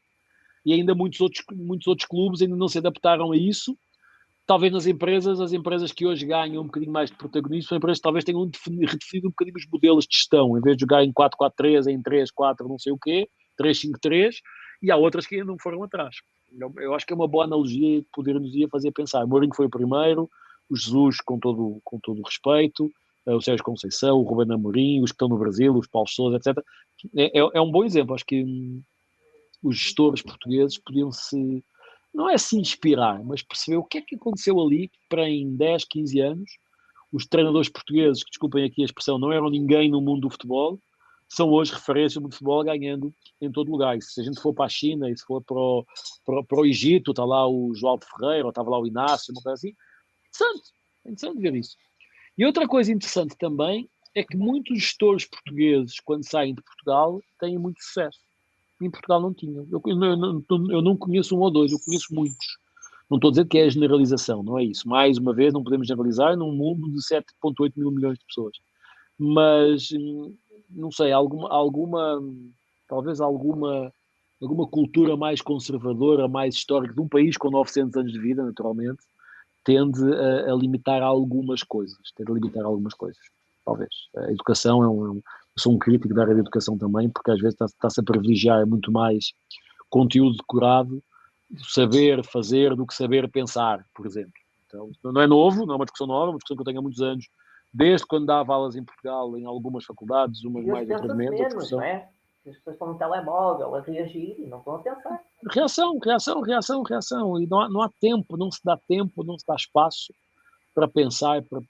A: e ainda muitos outros clubes ainda não se adaptaram a isso. Talvez nas empresas, as empresas que hoje ganham um bocadinho mais de protagonismo, são empresas que talvez tenham redefinido um bocadinho os modelos de gestão, em vez de jogar em 4-4-3, em 3-4 não sei o quê, 3-5-3, e há outras que ainda não foram atrás. Eu acho que é uma boa analogia que poder-nos fazer pensar. O Mourinho foi o primeiro, o Jesus com todo o respeito, o Sérgio Conceição, o Ruben Amorim, os que estão no Brasil, os Paulo Sousa, etc. É um bom exemplo. Acho que os gestores portugueses podiam-se, não é se inspirar, mas perceber o que é que aconteceu ali para em 10, 15 anos os treinadores portugueses, que desculpem aqui a expressão, não eram ninguém no mundo do futebol, são hoje referências do futebol ganhando em todo lugar. E se a gente for para a China e se for para o Egito, está lá o João Ferreira, ou estava lá o Inácio, uma coisa assim, interessante ver isso. E outra coisa interessante também é que muitos gestores portugueses, quando saem de Portugal, têm muito sucesso. Em Portugal não tinham. Eu não conheço um ou dois, eu conheço muitos. Não estou a dizer que é a generalização, não é isso. Mais uma vez, não podemos generalizar num mundo de 7,8 mil milhões de pessoas. Mas, não sei, talvez alguma cultura mais conservadora, mais histórica, de um país com 900 anos de vida, naturalmente, tende a limitar algumas coisas. Talvez. A educação eu sou um crítico da área da educação também, porque às vezes está-se a privilegiar muito mais conteúdo decorado, saber fazer do que saber pensar, por exemplo. Então, não é novo, não é uma discussão nova, é uma discussão que eu tenho há muitos anos, desde quando dava aulas em Portugal, em algumas faculdades, umas mais, outras menos, a discussão.
B: Não é? As pessoas estão no telemóvel a reagir e não estão a pensar.
A: Reação. E não há tempo, não se dá tempo, não se dá espaço para pensar, para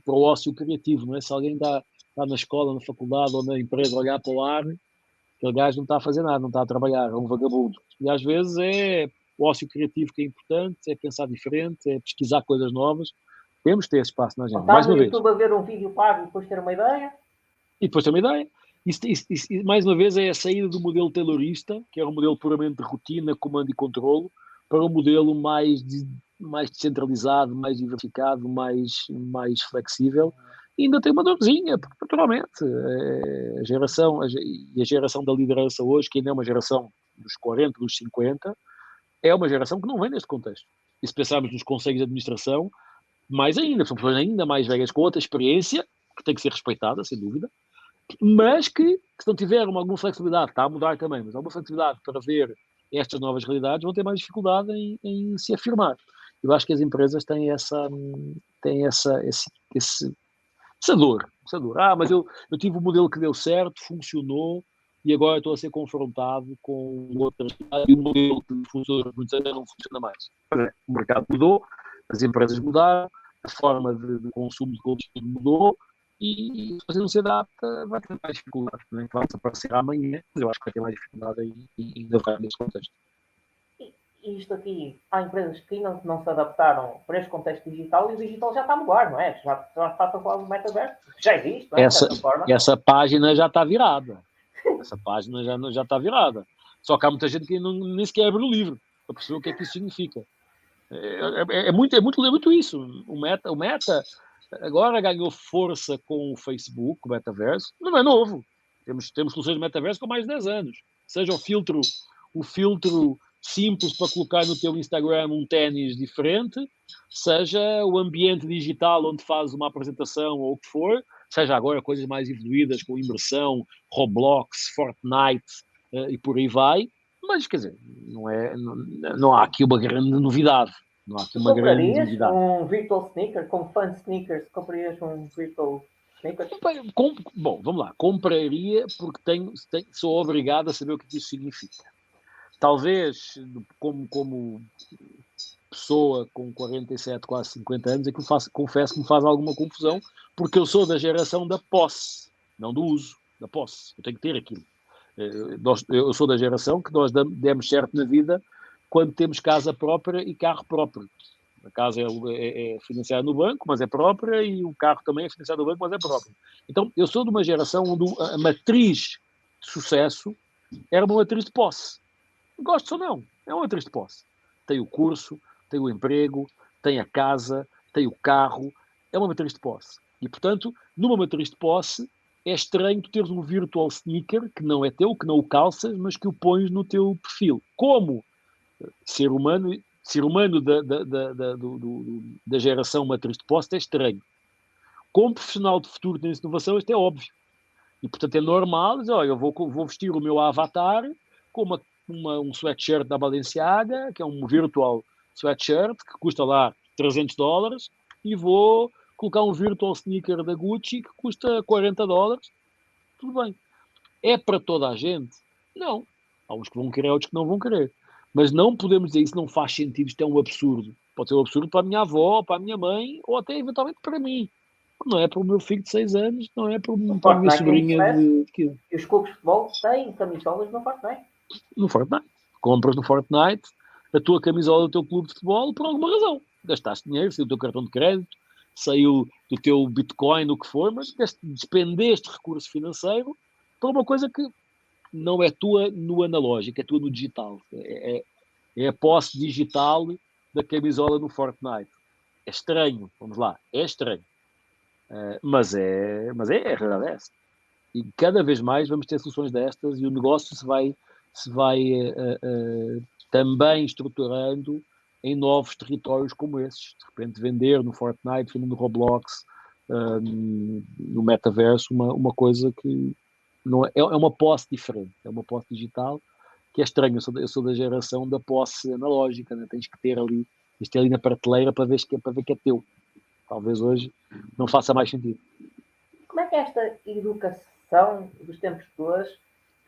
A: o ócio criativo, não é? Se alguém está na escola, na faculdade ou na empresa a olhar para o ar, aquele gajo não está a fazer nada, não está a trabalhar, é um vagabundo. E às vezes é o ócio criativo que é importante, é pensar diferente, é pesquisar coisas novas. Temos de ter esse espaço na agenda.
B: Mais uma vez. YouTube a ver um vídeo pago e depois ter uma ideia.
A: E depois ter uma ideia. E mais uma vez é a saída do modelo taylorista, que era um modelo puramente de rotina, comando e controlo, para um modelo mais descentralizado, mais diversificado, mais flexível. E ainda tem uma dorzinha, porque naturalmente a geração da liderança hoje, que ainda é uma geração dos 40, dos 50, é uma geração que não vem neste contexto. E se pensarmos nos conselhos de administração, mais ainda, são pessoas ainda mais velhas, com outra experiência, que tem que ser respeitada, sem dúvida, mas que se não tiver alguma flexibilidade, está a mudar também, mas alguma flexibilidade para ver estas novas realidades, vão ter mais dificuldade em se afirmar. Eu acho que as empresas têm essa dor. Mas eu tive um modelo que deu certo, funcionou, e agora estou a ser confrontado com outras e o modelo que funcionou muitos anos não funciona mais. O mercado mudou, as empresas mudaram, a forma de consumo de conteúdo mudou, e se você não se adapta, vai ter mais dificuldade. Não é? Vai desaparecer amanhã, mas eu acho que vai ter mais dificuldade em levar nesse contexto.
B: E isto aqui, há empresas que ainda não se adaptaram para este contexto digital e o digital já está a mudar, não é? Já está a falar do metaverso, já existe, não é?
A: Essa página já está virada. Essa página já está virada. Só que há muita gente que nem sequer abre o livro para perceber o que é que isso significa. É muito isso. O meta agora ganhou força com o Facebook, o metaverso. Não é novo. Temos soluções de metaverso com mais de 10 anos. Seja o filtro simples para colocar no teu Instagram um ténis diferente, seja o ambiente digital onde fazes uma apresentação ou o que for, seja agora coisas mais evoluídas com imersão, Roblox, Fortnite e por aí vai. Mas, quer dizer, não há aqui uma grande novidade. Não há aqui uma grande novidade.
B: Um virtual sneaker, como fã de sneakers, comprarias um virtual sneaker?
A: Bom, vamos lá. Compraria porque sou obrigado a saber o que isso significa. Talvez, como pessoa com 47, quase 50 anos, é que confesso que me faz alguma confusão, porque eu sou da geração da posse, não do uso, da posse. Eu tenho que ter aquilo. Eu sou da geração que nós demos certo na vida quando temos casa própria e carro próprio. A casa é financiada no banco, mas é própria, e o carro também é financiado no banco, mas é próprio. Então, eu sou de uma geração onde a matriz de sucesso era uma matriz de posse. Gosto ou não, é uma matriz de posse. Tem o curso, tem o emprego, tem a casa, tem o carro, é uma matriz de posse. E, portanto, numa matriz de posse, é estranho tu teres um virtual sneaker que não é teu, que não o calças, mas que o pões no teu perfil. Como ser humano da geração matriz de posse é estranho. Como profissional de futuro de inovação, isto é óbvio. E, portanto, é normal dizer, eu vou vestir o meu avatar com um sweatshirt da Balenciaga, que é um virtual sweatshirt, que custa lá $300, e vou colocar um virtual sneaker da Gucci, que custa $40. Tudo bem. É para toda a gente? Não. Há uns que vão querer, outros que não vão querer. Mas não podemos dizer isso, não faz sentido, isto é um absurdo. Pode ser um absurdo para a minha avó, para a minha mãe, ou até eventualmente para mim. Não é para o meu filho de 6 anos, não é para a minha sobrinha de 15.
B: E os clubes de futebol têm camisolas no Fortnite.
A: No Fortnite. Compras no Fortnite a tua camisola do teu clube de futebol por alguma razão. Gastaste dinheiro, saiu do teu cartão de crédito, saiu do teu Bitcoin, o que for, mas despendeste recurso financeiro para uma coisa que não é tua no analógico, é tua no digital. É a posse digital da camisola no Fortnite. É estranho, vamos lá, é estranho. Mas a realidade é essa. E cada vez mais vamos ter soluções destas e o negócio se vai também estruturando em novos territórios como esses. De repente vender no Fortnite, no Roblox, no metaverso, uma coisa que não é uma posse diferente, é uma posse digital que é estranho. Eu sou da geração da posse analógica, né? Tens que ter ali na prateleira para ver que é teu. Talvez hoje não faça mais sentido.
B: Como é que esta educação dos tempos de hoje,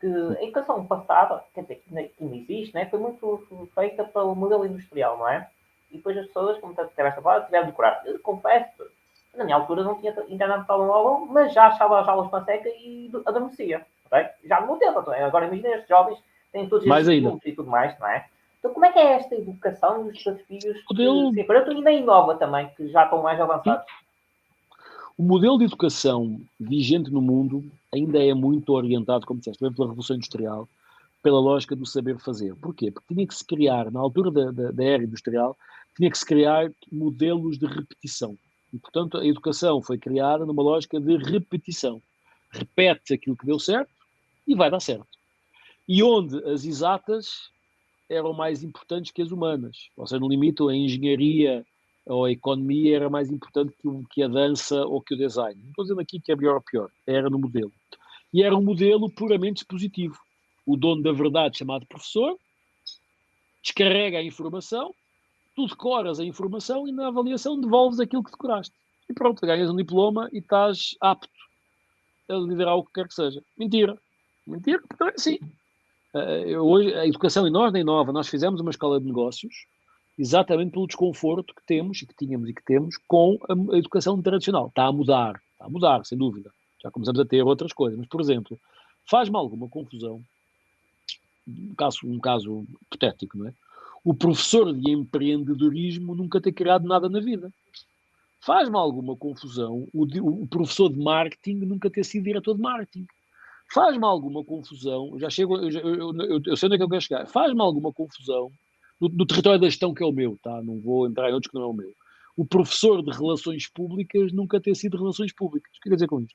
B: que a educação passada, quer dizer, que não existe, né, foi muito feita pelo modelo industrial, não é? E depois as pessoas, como tiveste a falar, tiveram de decorar. Eu confesso, na minha altura não tinha internet para um aluno, mas já achava as aulas para seca e adormecia. Okay? Já no meu tempo. Agora imagina, estes jovens têm todos estes estudos e tudo mais, não é? Então como é que é esta educação dos desafios? Sim, para tu ainda inova também, que já estão mais avançados.
A: O modelo de educação vigente no mundo ainda é muito orientado, como disseste, pela Revolução Industrial, pela lógica do saber fazer. Porquê? Porque tinha que se criar, na altura da era industrial, tinha que se criar modelos de repetição. E, portanto, a educação foi criada numa lógica de repetição. Repete aquilo que deu certo e vai dar certo. E onde as exatas eram mais importantes que as humanas. Ou seja, no limite, a engenharia ou a economia era mais importante que a dança ou que o design. Não estou dizendo aqui que é melhor ou pior, era no modelo. E era um modelo puramente expositivo. O dono da verdade, chamado professor, descarrega a informação, tu decoras a informação e na avaliação devolves aquilo que decoraste. E pronto, ganhas um diploma e estás apto a liderar o que quer que seja. Mentira. Mentira, porque não é assim. Hoje, a educação em nós nem nova. Nós fizemos uma escola de negócios exatamente pelo desconforto que temos e que tínhamos e que temos com a educação tradicional. Está a mudar, sem dúvida. Já começamos a ter outras coisas. Mas, por exemplo, faz-me alguma confusão, um caso hipotético, não é? O professor de empreendedorismo nunca ter criado nada na vida. Faz-me alguma confusão o professor de marketing nunca ter sido diretor de marketing. Faz-me alguma confusão, eu sei onde é que eu quero chegar, faz-me alguma confusão do território da gestão que é o meu, tá? Não vou entrar em outros que não é o meu. O professor de relações públicas nunca ter sido relações públicas. O que quer dizer com isto?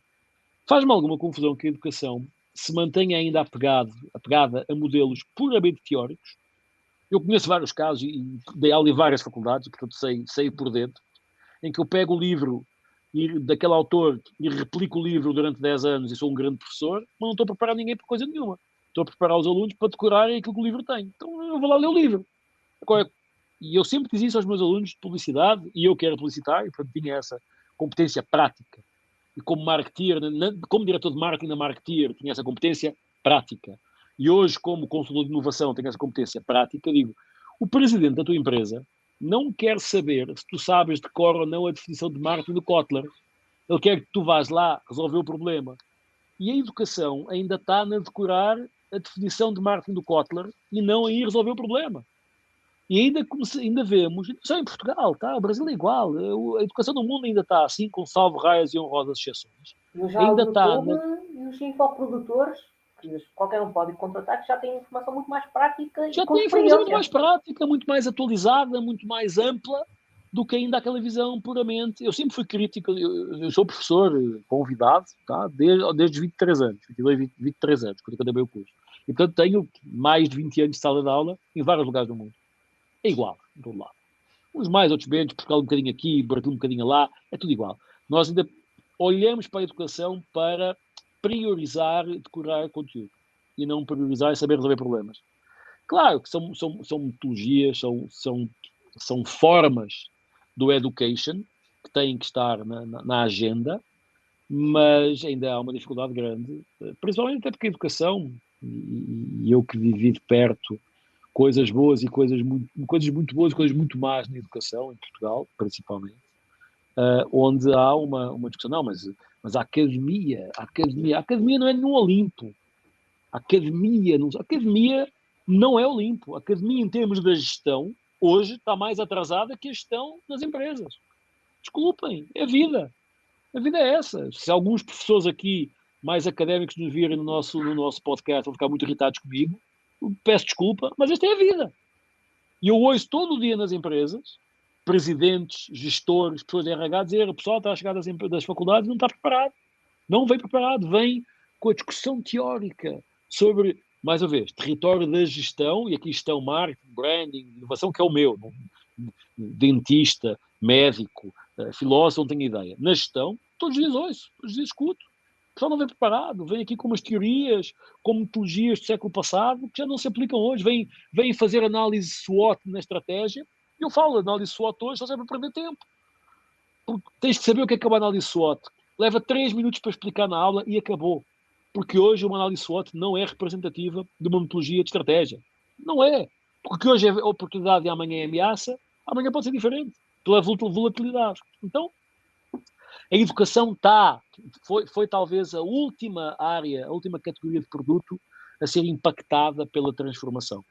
A: Faz-me alguma confusão que a educação se mantenha ainda apegada a modelos puramente teóricos. Eu conheço vários casos e dei aula em várias faculdades, portanto sei por dentro, em que eu pego o livro daquele autor e replico o livro durante 10 anos e sou um grande professor, mas não estou a preparar ninguém para coisa nenhuma. Estou a preparar os alunos para decorarem aquilo que o livro tem. Então eu vou lá ler o livro. Agora, e eu sempre diz isso aos meus alunos de publicidade, e eu que era publicitário, portanto tinha essa competência prática. E como marketeer, como diretor de marketing na Marketeer, tinha essa competência prática. E hoje, como consultor de inovação, tenho essa competência prática, digo, o presidente da tua empresa não quer saber se tu sabes de cor ou não a definição de marketing do Kotler. Ele quer que tu vás lá resolver o problema. E a educação ainda está na decorar a definição de marketing do Kotler e não em ir resolver o problema. E ainda vemos, só em Portugal, tá? O Brasil é igual, a educação no mundo ainda está assim, com salvo raias e honrosas exceções.
B: Eu já
A: Ainda
B: o
A: está
B: YouTube e os infoprodutores, que qualquer um pode contratar, que já têm informação muito mais prática e
A: já
B: com
A: tem informação muito
B: experiência.
A: mais prática, muito mais atualizada, muito mais ampla do que ainda aquela visão puramente. Eu sempre fui crítico, eu sou professor convidado, tá? Desde os 23 anos, 22, 23 anos, quando acabei o curso. E, portanto, tenho mais de 20 anos de sala de aula em vários lugares do mundo. É igual, em todo lado. Uns mais, outros menos, Portugal um bocadinho aqui, Brasil um bocadinho lá, é tudo igual. Nós ainda olhamos para a educação para priorizar decorar conteúdo e não priorizar saber resolver problemas. Claro que são metodologias, são formas do education que têm que estar na agenda, mas ainda há uma dificuldade grande, principalmente até porque a educação, e eu que vivi de perto coisas boas e coisas muito boas e coisas muito más na educação, em Portugal, principalmente, onde há uma discussão, não, mas a academia não é no Olimpo. A academia não é Olimpo. A academia, em termos da gestão, hoje está mais atrasada que a gestão das empresas. Desculpem, é a vida. A vida é essa. Se alguns professores aqui, mais académicos, nos virem no nosso podcast, vão ficar muito irritados comigo, peço desculpa, mas esta é a vida. E eu ouço todo o dia nas empresas, presidentes, gestores, pessoas de RH, dizer: o pessoal está a chegar das faculdades e não está preparado. Não vem preparado, vem com a discussão teórica sobre, mais uma vez, território da gestão, e aqui gestão, marketing, branding, inovação, que é o meu, dentista, médico, filósofo, não tenho ideia. Na gestão, todos os dias ouço, todos os dias escuto. O pessoal não vem preparado, vem aqui com umas teorias, com metodologias do século passado, que já não se aplicam hoje. Vem fazer análise SWOT na estratégia, e eu falo, análise SWOT hoje só serve para perder tempo. Porque tens de saber o que é uma análise SWOT. Leva 3 minutos para explicar na aula e acabou. Porque hoje uma análise SWOT não é representativa de uma metodologia de estratégia. Não é. Porque hoje é oportunidade e amanhã é ameaça, amanhã pode ser diferente, pela volatilidade. Então, a educação foi talvez a última área, a última categoria de produto a ser impactada pela transformação.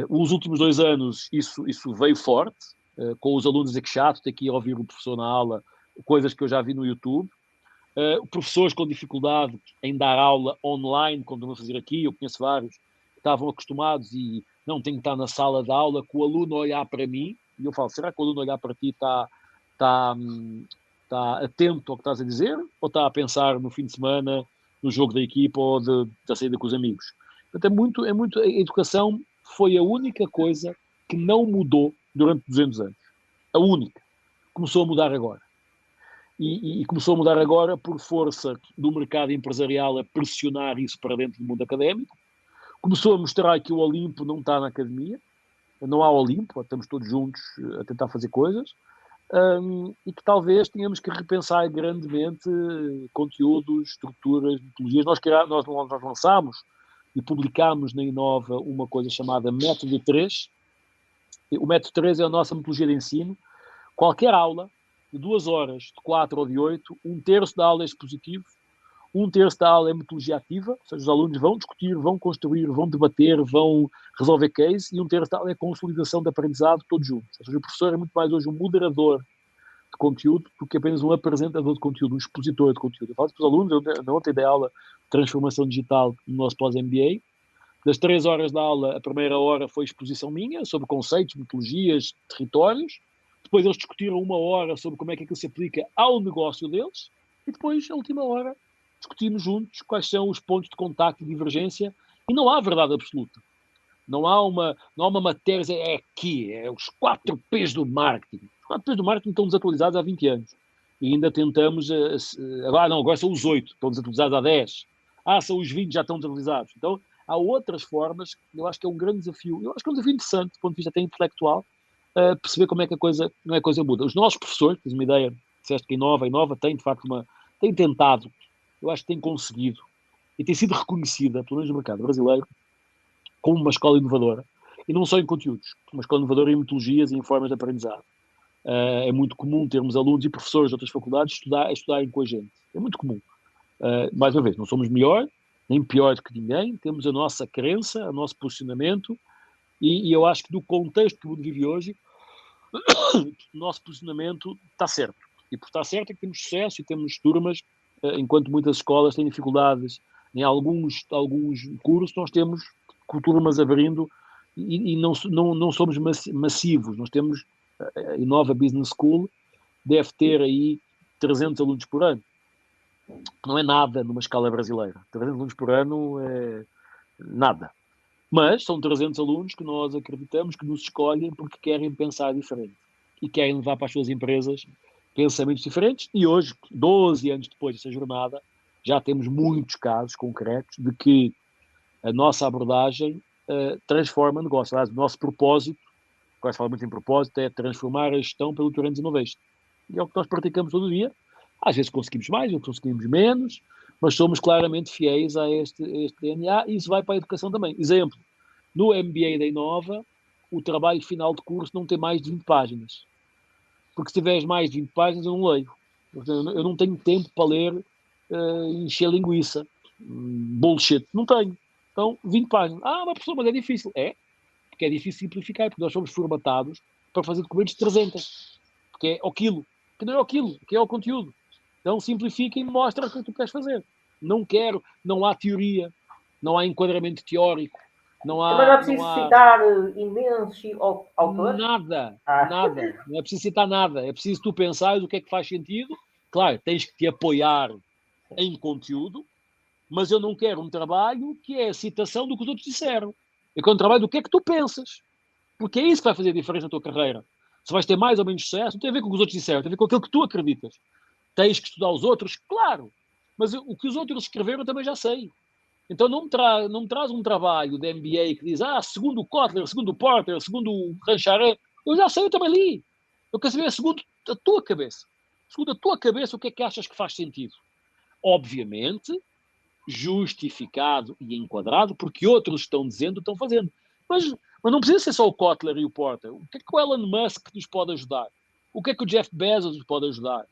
A: Os últimos 2 anos isso veio forte, com os alunos a dizer que chato ter que ir ouvir o professor na aula, coisas que eu já vi no YouTube. Professores com dificuldade em dar aula online, como vão fazer aqui, eu conheço vários, que estavam acostumados e não tenho que estar na sala de aula com o aluno olhar para mim, e eu falo, será que o aluno olhar para ti está atento ao que estás a dizer, ou está a pensar no fim de semana, no jogo da equipa ou da saída com os amigos? Portanto, a educação foi a única coisa que não mudou durante 200 anos. A única. Começou a mudar agora. E começou a mudar agora por força do mercado empresarial a pressionar isso para dentro do mundo académico. Começou a mostrar que o Olimpo não está na academia. Não há Olimpo, estamos todos juntos a tentar fazer coisas. E que talvez tenhamos que repensar grandemente conteúdos, estruturas, metodologias. Nós lançámos e publicámos na Inova uma coisa chamada Método 3. O Método 3 é a nossa metodologia de ensino. Qualquer aula, de 2 horas, de 4 ou de 8, 1/3 da aula é expositivo, 1/3 da aula é metodologia ativa, ou seja, os alunos vão discutir, vão construir, vão debater, vão resolver case, e 1/3 da aula é consolidação de aprendizado, todos juntos. Ou seja, o professor é muito mais hoje um moderador de conteúdo do que apenas um apresentador de conteúdo, um expositor de conteúdo. Eu falo para os alunos, eu ontem dei aula de transformação digital no nosso pós-MBA. Das 3 horas da aula, a primeira hora foi exposição minha, sobre conceitos, metodologias, territórios. Depois eles discutiram 1 hora sobre como é que aquilo se aplica ao negócio deles. E depois, a última hora, discutimos juntos quais são os pontos de contacto e divergência. E não há verdade absoluta. Não há uma matéria, é aqui, é os 4 P's do marketing. Os 4 P's do marketing estão desatualizados há 20 anos. E ainda tentamos, agora são os 8, estão desatualizados há 10. São os 20, já estão desatualizados. Então, há outras formas, eu acho que é um grande desafio. Eu acho que é um desafio interessante, do ponto de vista até intelectual, perceber como é que a coisa muda. Os nossos professores, tens uma ideia, disseste que a Inova tem, de facto, tem tentado, eu acho que tem conseguido, e tem sido reconhecida, pelo menos no mercado brasileiro, como uma escola inovadora, e não só em conteúdos, uma escola inovadora em metodologias e em formas de aprendizado. É muito comum termos alunos e professores de outras faculdades estudarem com a gente. É muito comum. Mais uma vez, não somos melhor, nem pior do que ninguém, temos a nossa crença, o nosso posicionamento, e eu acho que do contexto que o mundo vive hoje, o nosso posicionamento está certo. E por estar certo é que temos sucesso e temos turmas, enquanto muitas escolas têm dificuldades em alguns cursos, nós temos turmas abrindo e não somos massivos. Nós temos a Inova Business School, deve ter aí 300 alunos por ano. Não é nada numa escala brasileira. 300 alunos por ano é nada. Mas são 300 alunos que nós acreditamos que nos escolhem porque querem pensar diferente e querem levar para as suas empresas pensamentos diferentes. E hoje, 12 anos depois dessa jornada, já temos muitos casos concretos de que a nossa abordagem transforma negócio. Aliás, o nosse propósito, agora se fala muito em propósito, é transformar a gestão pelo Trends Innovation. E é o que nós praticamos todo dia. Às vezes conseguimos mais, outras conseguimos menos, mas somos claramente fiéis a este DNA e isso vai para a educação também. Exemplo, no MBA da Inova, o trabalho final de curso não tem mais de 20 páginas. Porque se tiveres mais de 20 páginas, eu não leio. Eu não tenho tempo para ler, encher linguiça, bullshit. Não tenho. Então, 20 páginas. Mas professor, mas é difícil. É, porque é difícil simplificar, porque nós somos formatados para fazer documentos de 300. Porque é o quilo. Que não é o quilo, que é o conteúdo. Então, simplifica e mostra o que tu queres fazer. Não há teoria, não há enquadramento teórico, não
B: Mas não é
A: há...
B: preciso citar imensos autores?
A: Nada. Não é preciso citar nada. É preciso tu pensares o que é que faz sentido. Claro, tens que te apoiar em conteúdo, mas eu não quero um trabalho que é a citação do que os outros disseram. Eu quero um trabalho do que é que tu pensas. Porque é isso que vai fazer a diferença na tua carreira. Se vais ter mais ou menos sucesso, não tem a ver com o que os outros disseram, tem a ver com aquilo que tu acreditas. Tens que estudar os outros? Claro. Mas o que os outros escreveram também já sei. Então não me traz um trabalho de MBA que diz, segundo o Kotler, segundo o Porter, segundo o Rancharet, eu já sei, eu também li. Eu quero saber segundo a tua cabeça. Segundo a tua cabeça, o que é que achas que faz sentido? Obviamente, justificado e enquadrado, porque outros estão dizendo, estão fazendo. Mas não precisa ser só o Kotler e o Porter. O que é que o Elon Musk nos pode ajudar? O que é que o Jeff Bezos nos pode ajudar?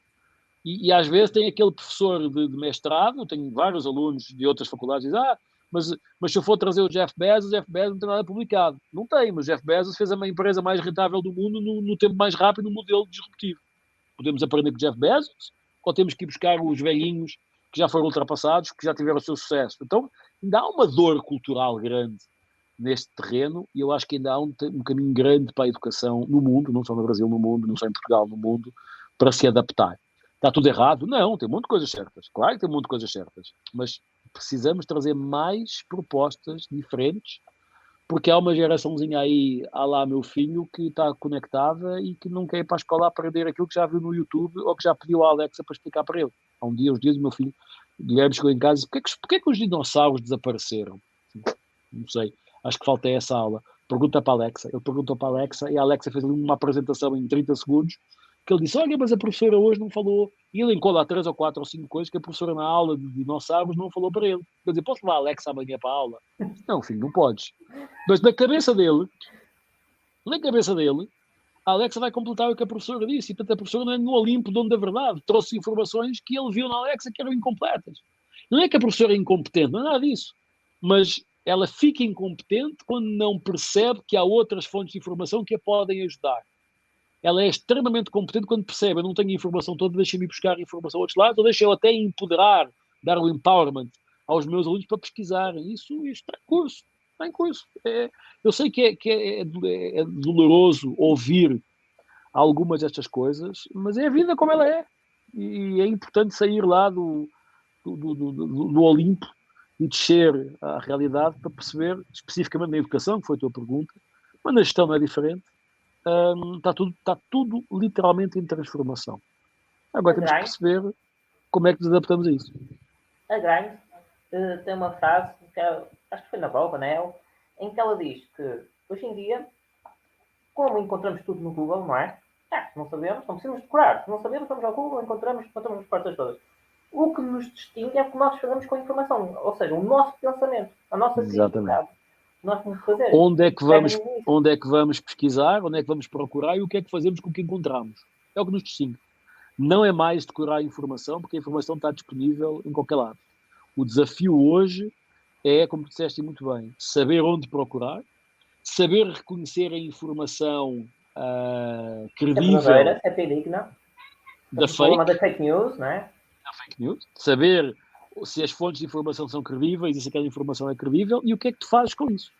A: E às vezes tem aquele professor de mestrado, tenho vários alunos de outras faculdades que dizem, mas se eu for trazer o Jeff Bezos não tem nada publicado. Não tem, mas o Jeff Bezos fez a empresa mais rentável do mundo no tempo mais rápido, no modelo disruptivo. Podemos aprender com o Jeff Bezos ou temos que ir buscar os velhinhos que já foram ultrapassados, que já tiveram o seu sucesso? Então, ainda há uma dor cultural grande neste terreno e eu acho que ainda há um caminho grande para a educação no mundo, não só no Brasil, no mundo, não só em Portugal, no mundo, para se adaptar. Está tudo errado? Não, tem um monte de coisas certas. Claro que tem um monte de coisas certas. Mas precisamos trazer mais propostas diferentes, porque há uma geraçãozinha aí, lá meu filho, que está conectada e que não quer ir para a escola aprender aquilo que já viu no YouTube ou que já pediu à Alexa para explicar para ele. Há uns dias, o meu filho, Guilherme, chegou em casa e disse, porquê é que os dinossauros desapareceram? Não sei. Acho que falta essa aula. Pergunta para a Alexa. Ele perguntou para a Alexa e a Alexa fez ali uma apresentação em 30 segundos que ele disse, olha, mas a professora hoje não falou. E ele encola 3 ou 4 ou 5 coisas que a professora na aula de dinossauros não falou para ele. Quer dizer, posso levar a Alexa amanhã para a aula? Não, filho, não podes. Mas na cabeça dele, a Alexa vai completar o que a professora disse. E, portanto, a professora não é no Olimpo, dono da verdade. Trouxe informações que ele viu na Alexa que eram incompletas. Não é que a professora é incompetente, não é nada disso. Mas ela fica incompetente quando não percebe que há outras fontes de informação que a podem ajudar. Ela é extremamente competente quando percebe, eu não tenho a informação toda, deixa-me buscar a informação a outros lados, ou deixa eu até empoderar, dar o empowerment aos meus alunos para pesquisarem. Isso está em curso. Está em curso. Eu sei que é doloroso ouvir algumas destas coisas, mas é a vida como ela é. E é importante sair lá do Olimpo e descer à realidade para perceber, especificamente na educação, que foi a tua pergunta, mas na gestão não é diferente. Está tudo literalmente em transformação. Agora temos que perceber como é que nos adaptamos a isso.
B: A Grimes tem uma frase, que acho que foi na Boba, né? Em que ela diz que hoje em dia, como encontramos tudo no Google, não é? Se não sabemos, não precisamos decorar. Se não sabemos, vamos ao Google, encontramos as portas todas. O que nos distingue é o que nós fazemos com a informação, ou seja, o nosso pensamento, a nossa criatividade. Nós temos que fazer.
A: Onde é que vamos pesquisar, onde é que vamos procurar e o que é que fazemos com o que encontramos. É o que nos distingue. Não é mais decorar a informação, porque a informação está disponível em qualquer lado. O desafio hoje é, como disseste muito bem, saber onde procurar, saber reconhecer a informação
B: É verdadeira,
A: credível
B: é fidedigna.
A: da
B: O problema
A: fake,
B: das fake news, não é?
A: da fake news, saber se as fontes de informação são credíveis e se aquela informação é credível e o que é que tu fazes com isso.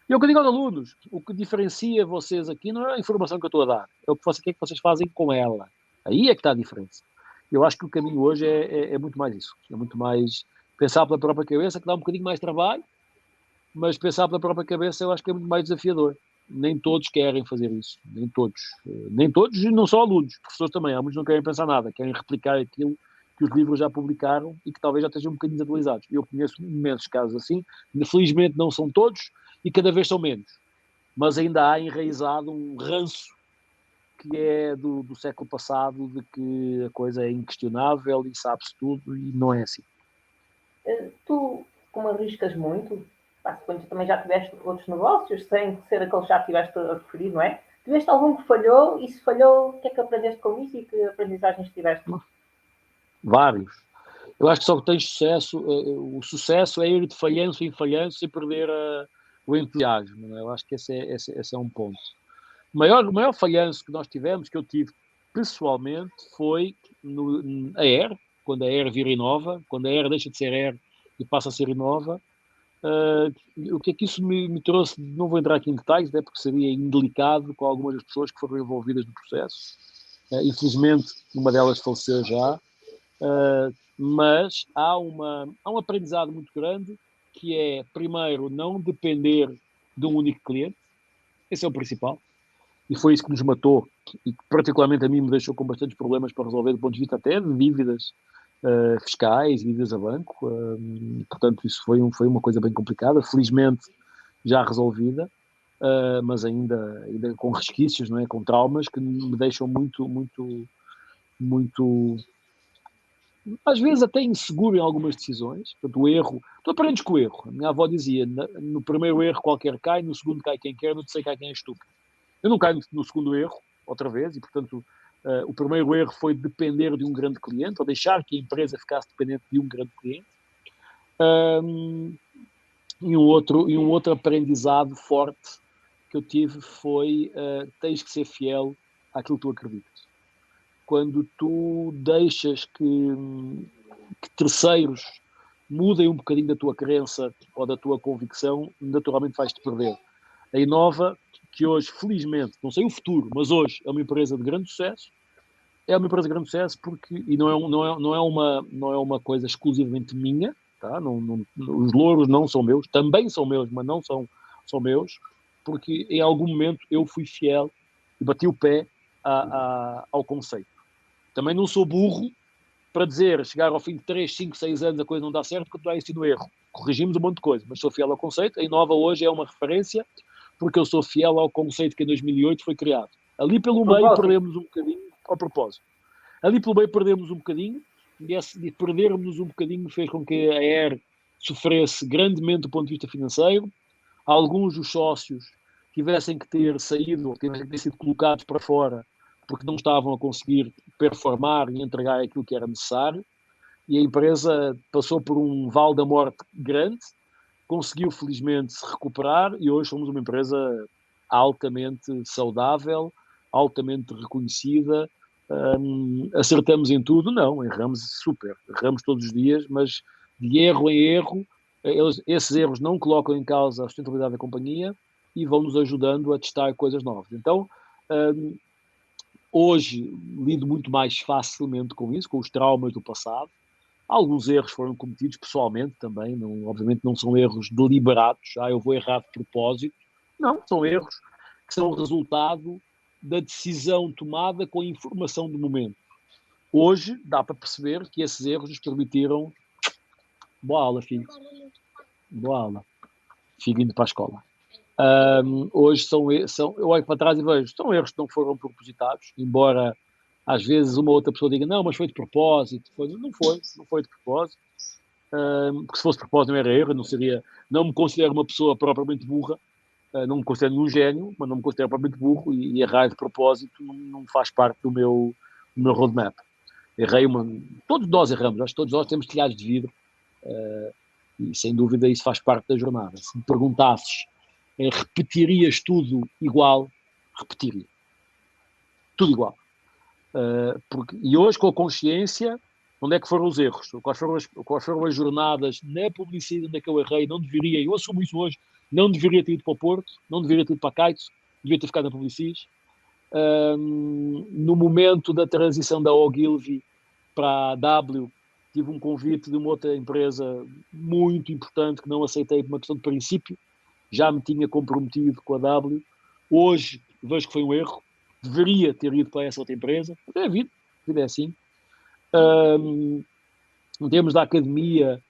A: E é o que eu digo aos alunos, o que diferencia vocês aqui não é a informação que eu estou a dar, é o que é que vocês fazem com ela. Aí é que está a diferença. Eu acho que o caminho hoje é muito mais isso, é muito mais pensar pela própria cabeça, que dá um bocadinho mais de trabalho, mas pensar pela própria cabeça eu acho que é muito mais desafiador. Nem todos querem fazer isso, nem todos. Nem todos, e não só alunos, professores também. Há muitos que não querem pensar nada, querem replicar aquilo que os livros já publicaram e que talvez já estejam um bocadinho desatualizados. Eu conheço imensos casos assim, felizmente não são todos e cada vez são menos. Mas ainda há enraizado um ranço que é do século passado, de que a coisa é inquestionável e sabe-se tudo, e não é assim.
B: Tu, como arriscas muito, suponho que também já tiveste outros negócios, sem ser aquele que já tiveste a referir, não é? Tiveste algum que falhou, e se falhou, o que é que aprendeste com isso e que aprendizagens tiveste?
A: Vários. Eu acho que só que tens sucesso, o sucesso é ir de falhanço em falhanço e perder o entusiasmo. Não é? Eu acho que esse é um ponto. O maior falhanço que nós tivemos, que eu tive pessoalmente, foi a Air, quando a Air vira Inova, quando a Air deixa de ser Air e passa a ser Inova. O que é que isso me trouxe? Não vou entrar aqui em detalhes, até porque seria indelicado com algumas das pessoas que foram envolvidas no processo. Infelizmente, uma delas faleceu já. Mas há um aprendizado muito grande, que é, primeiro, não depender de um único cliente. Esse é o principal. E foi isso que nos matou e que particularmente a mim me deixou com bastantes problemas para resolver do ponto de vista até de dívidas fiscais, dívidas a banco. Portanto, isso foi uma coisa bem complicada. Felizmente já resolvida, mas ainda com resquícios, não é? Com traumas que me deixam muito, muito, muito às vezes até inseguro em algumas decisões. Portanto, o erro, tu aprendes com o erro. A minha avó dizia, no primeiro erro qualquer cai, no segundo cai quem quer, no terceiro cai quem é estúpido. Eu não caio no segundo erro, outra vez, e portanto o primeiro erro foi depender de um grande cliente, ou deixar que a empresa ficasse dependente de um grande cliente. E um outro aprendizado forte que eu tive foi tens que ser fiel àquilo que tu acreditas. Quando tu deixas que terceiros mudem um bocadinho da tua crença ou da tua convicção, naturalmente vais-te perder. A Inova, que hoje, felizmente, não sei o futuro, mas hoje é uma empresa de grande sucesso, porque, e não é uma coisa exclusivamente minha, tá? Os louros não são meus, também são meus, mas não são meus, porque em algum momento eu fui fiel e bati o pé ao conceito. Também não sou burro para dizer, chegar ao fim de 3, 5, 6 anos a coisa não dá certo, porque tu dá isso no erro. Corrigimos um monte de coisa, mas sou fiel ao conceito. A Inova hoje é uma referência, porque eu sou fiel ao conceito que em 2008 foi criado. Ali pelo meio perdemos um bocadinho, ao propósito. Ali pelo meio perdemos um bocadinho, e perdermos um bocadinho fez com que a Air sofresse grandemente do ponto de vista financeiro. Alguns dos sócios tivessem que ter saído, ou tivessem que ter sido colocados para fora, porque não estavam a conseguir performar e entregar aquilo que era necessário, e a empresa passou por um vale da morte grande, conseguiu felizmente se recuperar e hoje somos uma empresa altamente saudável, altamente reconhecida. Acertamos em tudo? Não, erramos super, erramos todos os dias, mas de erro em erro, esses erros não colocam em causa a sustentabilidade da companhia e vão nos ajudando a testar coisas novas. Então, hoje lido muito mais facilmente com isso, com os traumas do passado. Alguns erros foram cometidos pessoalmente também, obviamente não são erros deliberados, eu vou errar de propósito. Não, são erros que são resultado da decisão tomada com a informação do momento. Hoje dá para perceber que esses erros nos permitiram... Boa aula, filho. Boa aula. Filho indo para a escola. Hoje eu olho para trás e vejo, são erros que não foram propositados, embora às vezes uma outra pessoa diga, não, mas foi de propósito. Não foi de propósito. Porque se fosse de propósito não era erro, não me considero uma pessoa propriamente burra, não me considero um gênio, mas não me considero propriamente burro, e errar de propósito não faz parte do meu roadmap. Todos nós erramos, acho que todos nós temos telhados de vidro, E sem dúvida isso faz parte da jornada. Se me perguntasses, repetirias tudo igual? Repetiria. Tudo igual. E hoje, com a consciência, onde é que foram os erros? Quais foram as jornadas na publicidade onde é que eu errei? Não deveria, eu assumo isso hoje, não deveria ter ido para o Porto, não deveria ter ido para a Caetano, devia ter ficado na publicidade. No momento da transição da Ogilvy para a W, tive um convite de uma outra empresa muito importante que não aceitei por uma questão de princípio, já me tinha comprometido com a W. Hoje vejo que foi um erro, deveria ter ido para essa outra empresa, é a vida é assim. Em termos da academia,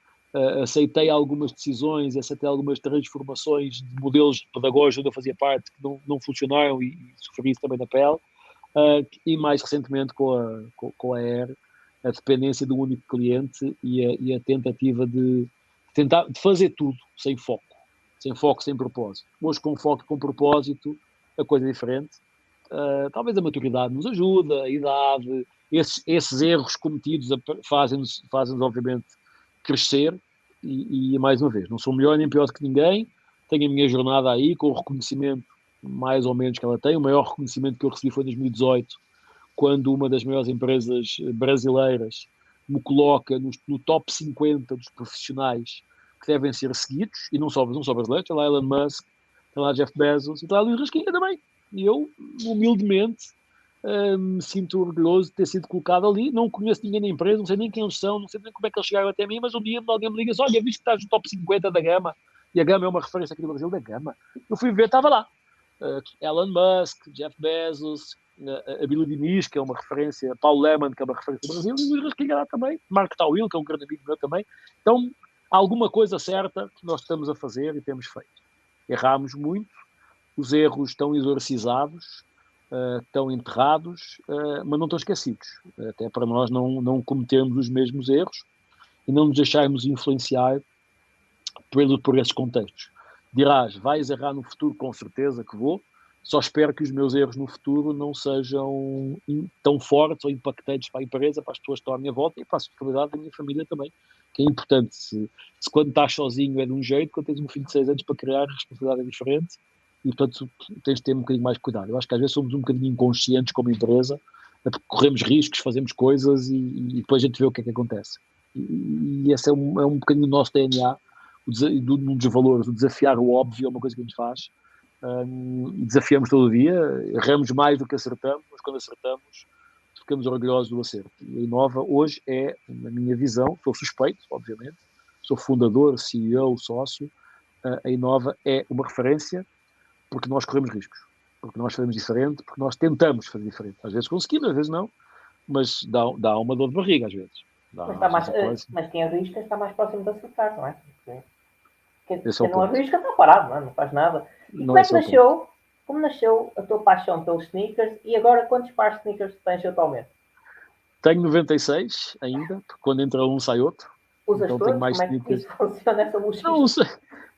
A: aceitei algumas decisões, aceitei algumas transformações de modelos pedagógicos onde eu fazia parte que não funcionaram e sofri isso também na pele. E mais recentemente com a ER, a dependência de um único cliente e a tentativa de fazer tudo sem foco, sem propósito. Hoje com foco e com propósito, a coisa é diferente. Talvez a maturidade nos ajuda, a idade, esses erros cometidos fazem-nos obviamente crescer e mais uma vez, não sou melhor nem pior do que ninguém, tenho a minha jornada aí com o reconhecimento mais ou menos que ela tem. O maior reconhecimento que eu recebi foi em 2018, quando uma das maiores empresas brasileiras me coloca no top 50 dos profissionais que devem ser seguidos, e não só brasileiros, tem lá Elon Musk, tem lá Jeff Bezos, e tem lá Luís Rasquinha também. E eu, humildemente, me sinto orgulhoso de ter sido colocado ali. Não conheço ninguém na empresa, não sei nem quem eles são, não sei nem como é que eles chegaram até mim, mas um dia alguém me liga assim: olha, visto que estás no top 50 da Gama, e a Gama é uma referência aqui no Brasil, da Gama. Eu fui ver, estava lá. Elon Musk, Jeff Bezos, a Billy Diniz, que é uma referência, Paulo Lemann, que é uma referência do Brasil, e o Luís Rasquinha lá também, Marco Tawil, que é um grande amigo meu também. Então, alguma coisa certa que nós estamos a fazer e temos feito. Erramos muito, os erros estão exorcizados, estão enterrados, mas não estão esquecidos. Até para nós não cometermos os mesmos erros e não nos deixarmos influenciar por esses contextos. Dirás, vais errar no futuro? Com certeza que vou. Só espero que os meus erros no futuro não sejam tão fortes ou impactantes para a empresa, para as pessoas que estão à minha volta e para a sustentabilidade da minha família também, que é importante. Se quando estás sozinho é de um jeito, quando tens um filho de 6 anos para criar, a responsabilidade é diferente e, portanto, tens de ter um bocadinho mais cuidado. Eu acho que às vezes somos um bocadinho inconscientes como empresa, corremos riscos, fazemos coisas e depois a gente vê o que é que acontece. E esse é um bocadinho o um DNA, um dos valores, o desafiar o óbvio é uma coisa que a gente faz. Desafiamos todo o dia, erramos mais do que acertamos, mas quando acertamos ficamos orgulhosos do acerto. E a Inova hoje é, na minha visão, sou suspeito, obviamente, sou fundador, CEO, sócio, a Inova é uma referência porque nós corremos riscos, porque nós fazemos diferente, porque nós tentamos fazer diferente. Às vezes conseguimos, às vezes não, mas dá uma dor de barriga às vezes.
B: Mas quem arrisca está mais próximo de acertar, não é? Quem
A: é
B: não arrisca está parado, não faz nada. E como é que nasceu? Como nasceu a tua paixão pelos sneakers e agora quantos pares de sneakers tens atualmente?
A: Tenho 96 ainda, porque quando entra um sai outro.
B: Usas então, todos? Tenho mais como sneakers. É que funciona essa logística?
A: Não,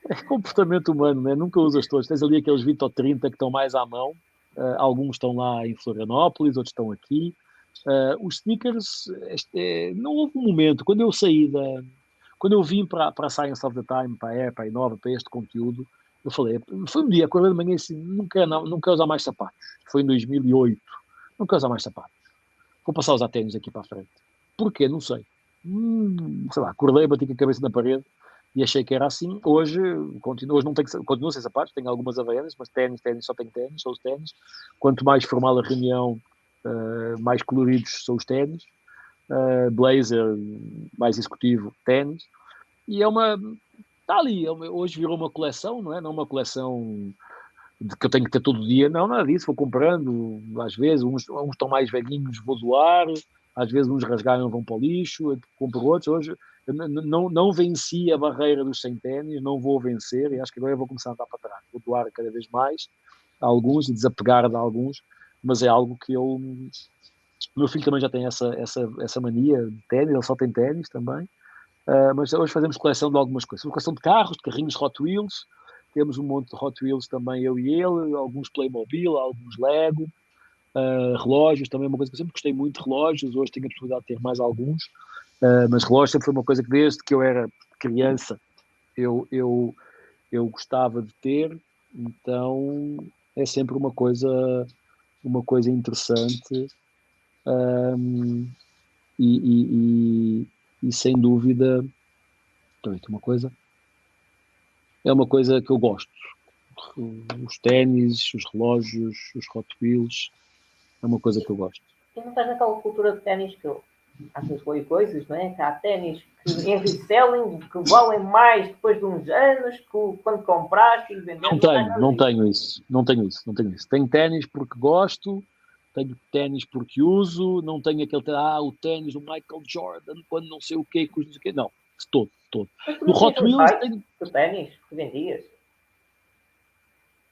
A: é comportamento humano, né? Nunca usas todos. Tens ali aqueles 20 ou 30 que estão mais à mão. Alguns estão lá em Florianópolis, outros estão aqui. Os sneakers, não houve um momento, quando eu saí quando eu vim para a Science of the Time, para a Air, para a Inova, para este conteúdo, eu falei, foi um dia, acordei de manhã assim, não quero usar mais sapatos. Foi em 2008, não quero usar mais sapatos. Vou passar a usar ténis aqui para a frente. Porquê? Não sei. Sei lá, acordei, bati com a cabeça na parede e achei que era assim. Hoje continuo sem sapatos, tenho algumas Havaianas, mas ténis, só tenho ténis, são os ténis. Quanto mais formal a reunião, mais coloridos são os ténis. Blazer, mais executivo, ténis. E está ali, hoje virou uma coleção, não é? Não uma coleção que eu tenho que ter todo dia, não, nada disso, vou comprando, às vezes, uns estão mais velhinhos, vou doar, às vezes uns rasgaram, vão para o lixo, eu compro outros. Hoje eu não venci a barreira dos 100 ténis, não vou vencer, e acho que agora eu vou começar a andar para trás, vou doar cada vez mais a alguns e desapegar de alguns, mas é algo que o meu filho também já tem essa mania de ténis, ele só tem ténis também, mas hoje fazemos coleção de algumas coisas, coleção de carros, de carrinhos Hot Wheels, temos um monte de Hot Wheels também, eu e ele, alguns Playmobil, alguns Lego, relógios, também é uma coisa que eu sempre gostei muito de relógios, hoje tenho a possibilidade de ter mais alguns, mas relógios sempre foi uma coisa que desde que eu era criança eu gostava de ter, então é sempre uma coisa interessante, um, e sem dúvida, uma coisa, é uma coisa que eu gosto. Os ténis, os relógios, os Hot Wheels, é uma coisa que eu gosto.
B: E não estás naquela cultura de ténis que eu às vezes leio coisas, não é? Que há ténis que em reselling que valem mais depois de uns anos que quando compraste e vendeste.
A: Não tenho isso. Tenho ténis porque gosto, tenho ténis porque uso, não tenho aquele o ténis do Michael Jordan, quando não sei o quê, não sei o quê. Não, de todo.
B: Mas tu
A: No
B: não
A: Hot
B: tens um
A: Wheels
B: site de ténis que vendias?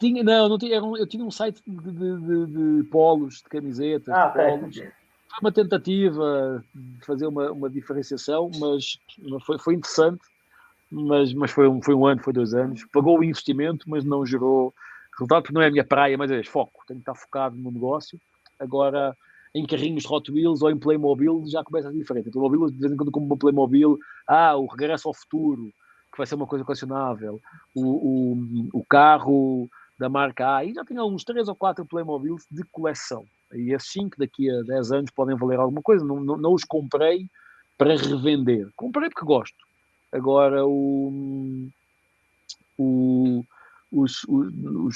A: não tinha, eu tinha um site de polos, de camisetas, de
B: Ok.
A: polos. Foi uma tentativa de fazer uma diferenciação, mas foi interessante. Mas foi um ano, foi 2 anos. Pagou o investimento, mas não gerou resultado, porque não é a minha praia, mas é foco. Tenho que estar focado no negócio. Agora, em carrinhos Hot Wheels ou em Playmobil, já começa a ser diferente. Em Playmobil, de vez em quando, como uma Playmobil, o Regresso ao Futuro, que vai ser uma coisa colecionável. O carro da marca A. E já tenho uns 3 ou 4 Playmobils de coleção. E assim que daqui a 10 anos podem valer alguma coisa. Não os comprei para revender. Comprei porque gosto. Agora, os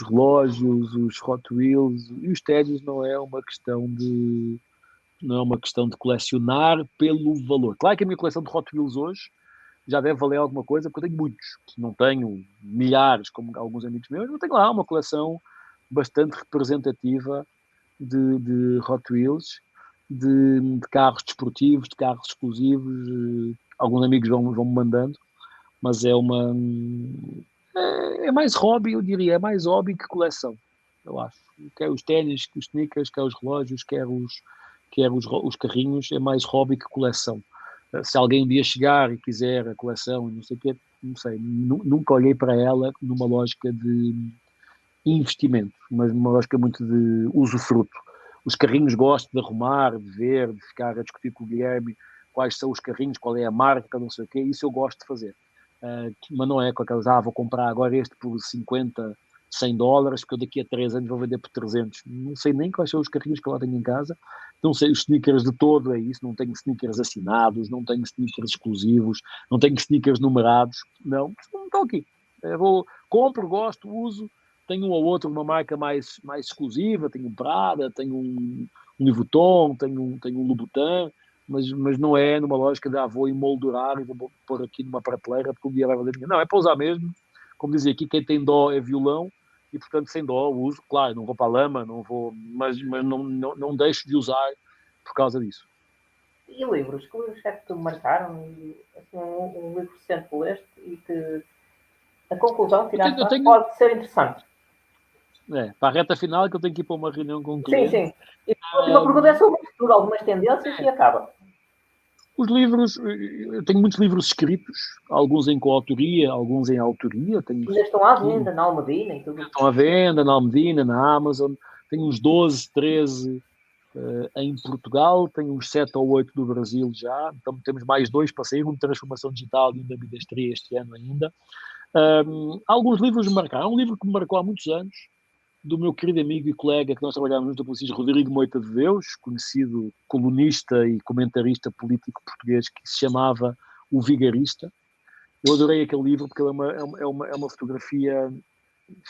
A: relógios, os Hot Wheels e os ténis não é uma questão de colecionar pelo valor. Claro que a minha coleção de Hot Wheels hoje já deve valer alguma coisa, porque eu tenho muitos. Não tenho milhares, como alguns amigos meus, mas tenho lá uma coleção bastante representativa de Hot Wheels, de carros desportivos, de carros exclusivos. Alguns amigos vão-me mandando, mas é mais hobby, eu diria, é mais hobby que coleção, eu acho. Quer os ténis, os sneakers, quer os relógios, quer os carrinhos, é mais hobby que coleção. Se alguém um dia chegar e quiser a coleção e não sei o quê, não sei, nunca olhei para ela numa lógica de investimento, mas numa lógica muito de usufruto. Os carrinhos gosto de arrumar, de ver, de ficar a discutir com o Guilherme quais são os carrinhos, qual é a marca, não sei o quê, isso eu gosto de fazer. Mas não é com aquelas, vou comprar agora este por 50, $100, porque eu daqui a 3 anos vou vender por 300. Não sei nem quais são os carrinhos que eu lá tenho em casa, não sei os sneakers de todo, é isso, não tenho sneakers assinados, não tenho sneakers exclusivos, não tenho sneakers numerados, não estão aqui. Compro, gosto, uso, tenho um ou outro, uma marca mais exclusiva, tenho um Prada, tenho um Louis Vuitton, tenho um Louboutin, mas não é numa lógica de vou emoldurar e vou pôr aqui numa prateleira porque um dia vai valer dinheiro. Não, é para usar mesmo. Como dizia aqui, quem tem dó é violão e, portanto, sem dó uso. Claro, não vou para a lama, não vou, mas não deixo de usar por causa disso.
B: E livros? Que livros é que te marcaram? Assim, um livro recente que leste e que a conclusão tiraste pode ser interessante.
A: Para a reta final é que eu tenho que ir para uma reunião com um
B: cliente.
A: Sim.
B: E a última pergunta é sobre futuro, algumas tendências e acaba.
A: Os livros, eu tenho muitos livros escritos, alguns em coautoria, alguns em autoria.
B: Ainda estão à venda na Almedina e tudo.
A: Estão à venda na Almedina, na Amazon. Tenho uns 12, 13 em Portugal, tenho uns 7 ou 8 do Brasil já. Então temos mais 2 para sair, um de transformação digital e um da bidestria este ano ainda. Alguns livros me marcaram. Um livro que me marcou há muitos anos, do meu querido amigo e colega que nós trabalhámos junto, Rodrigo Moita de Deus, conhecido colunista e comentarista político português, que se chamava O Vigarista. Eu adorei aquele livro porque ele é uma fotografia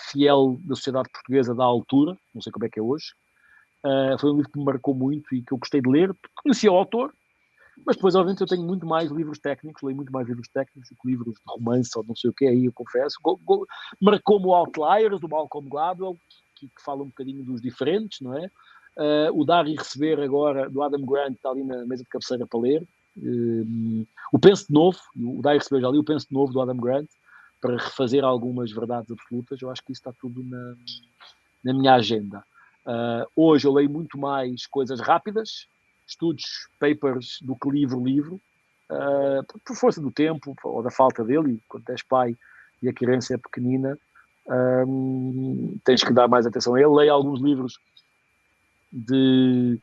A: fiel da sociedade portuguesa da altura, não sei como é que é hoje. Foi um livro que me marcou muito e que eu gostei de ler, conhecia o autor, mas depois, obviamente, eu tenho muito mais livros técnicos, leio muito mais livros técnicos do que livros de romance ou não sei o que, aí eu confesso. Marcou-me o Outliers, do Malcolm Gladwell, que fala um bocadinho dos diferentes, não é? O Dar e Receber agora, do Adam Grant, está ali na mesa de cabeceira para ler. O Penso de Novo, o Dar e Receber já li, o Penso de Novo, do Adam Grant, para refazer algumas verdades absolutas. Eu acho que isso está tudo na minha agenda. Hoje eu leio muito mais coisas rápidas, estudos, papers, do que livro, por força do tempo ou da falta dele, e quando és pai e a criança é pequenina, tens que dar mais atenção a ele. Leio alguns livros de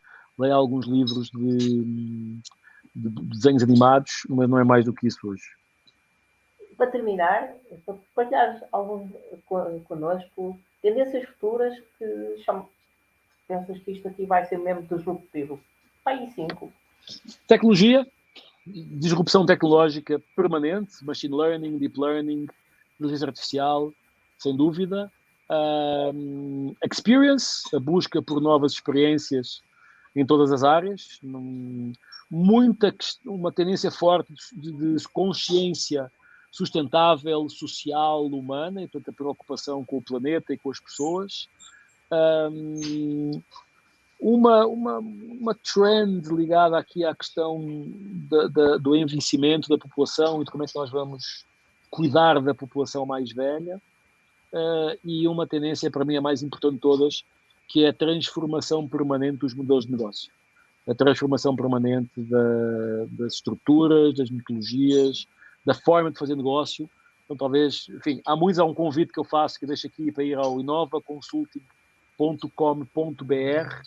A: desenhos animados, mas não é mais do que isso hoje.
B: para terminar, para partilhar algum connosco tendências futuras que pensas que isto aqui vai ser mesmo disruptivo? Pai 5.
A: Tecnologia, disrupção tecnológica permanente, machine learning, deep learning, inteligência artificial, sem dúvida. Experience, a busca por novas experiências em todas as áreas. Uma tendência forte de consciência sustentável, social, humana, e portanto a preocupação com o planeta e com as pessoas. Uma trend ligada aqui à questão do envelhecimento da população e de como é que nós vamos cuidar da população mais velha, e uma tendência, para mim, a mais importante de todas, que é a transformação permanente dos modelos de negócio. A transformação permanente das estruturas, das metodologias, da forma de fazer negócio. Então, talvez, enfim, há um convite que eu faço, que eu deixo aqui para ir ao inovaconsulting.com.br.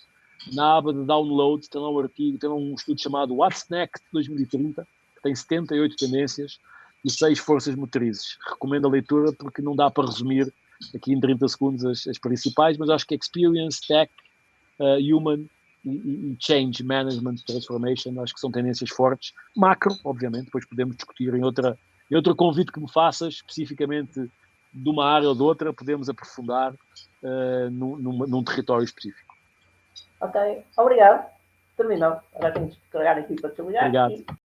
A: Na aba de download tem lá um artigo, tem lá um estudo chamado What's Next 2030, que tem 78 tendências e 6 forças motrizes. Recomendo a leitura porque não dá para resumir aqui em 30 segundos as principais, mas acho que Experience, Tech, Human e Change Management, Transformation, acho que são tendências fortes. Macro, obviamente, depois podemos discutir em outro convite que me faças, especificamente de uma área ou de outra, podemos aprofundar num território específico.
B: Ok, obrigado. Terminou. Agora temos que carregar aqui para desligar.
A: Obrigado.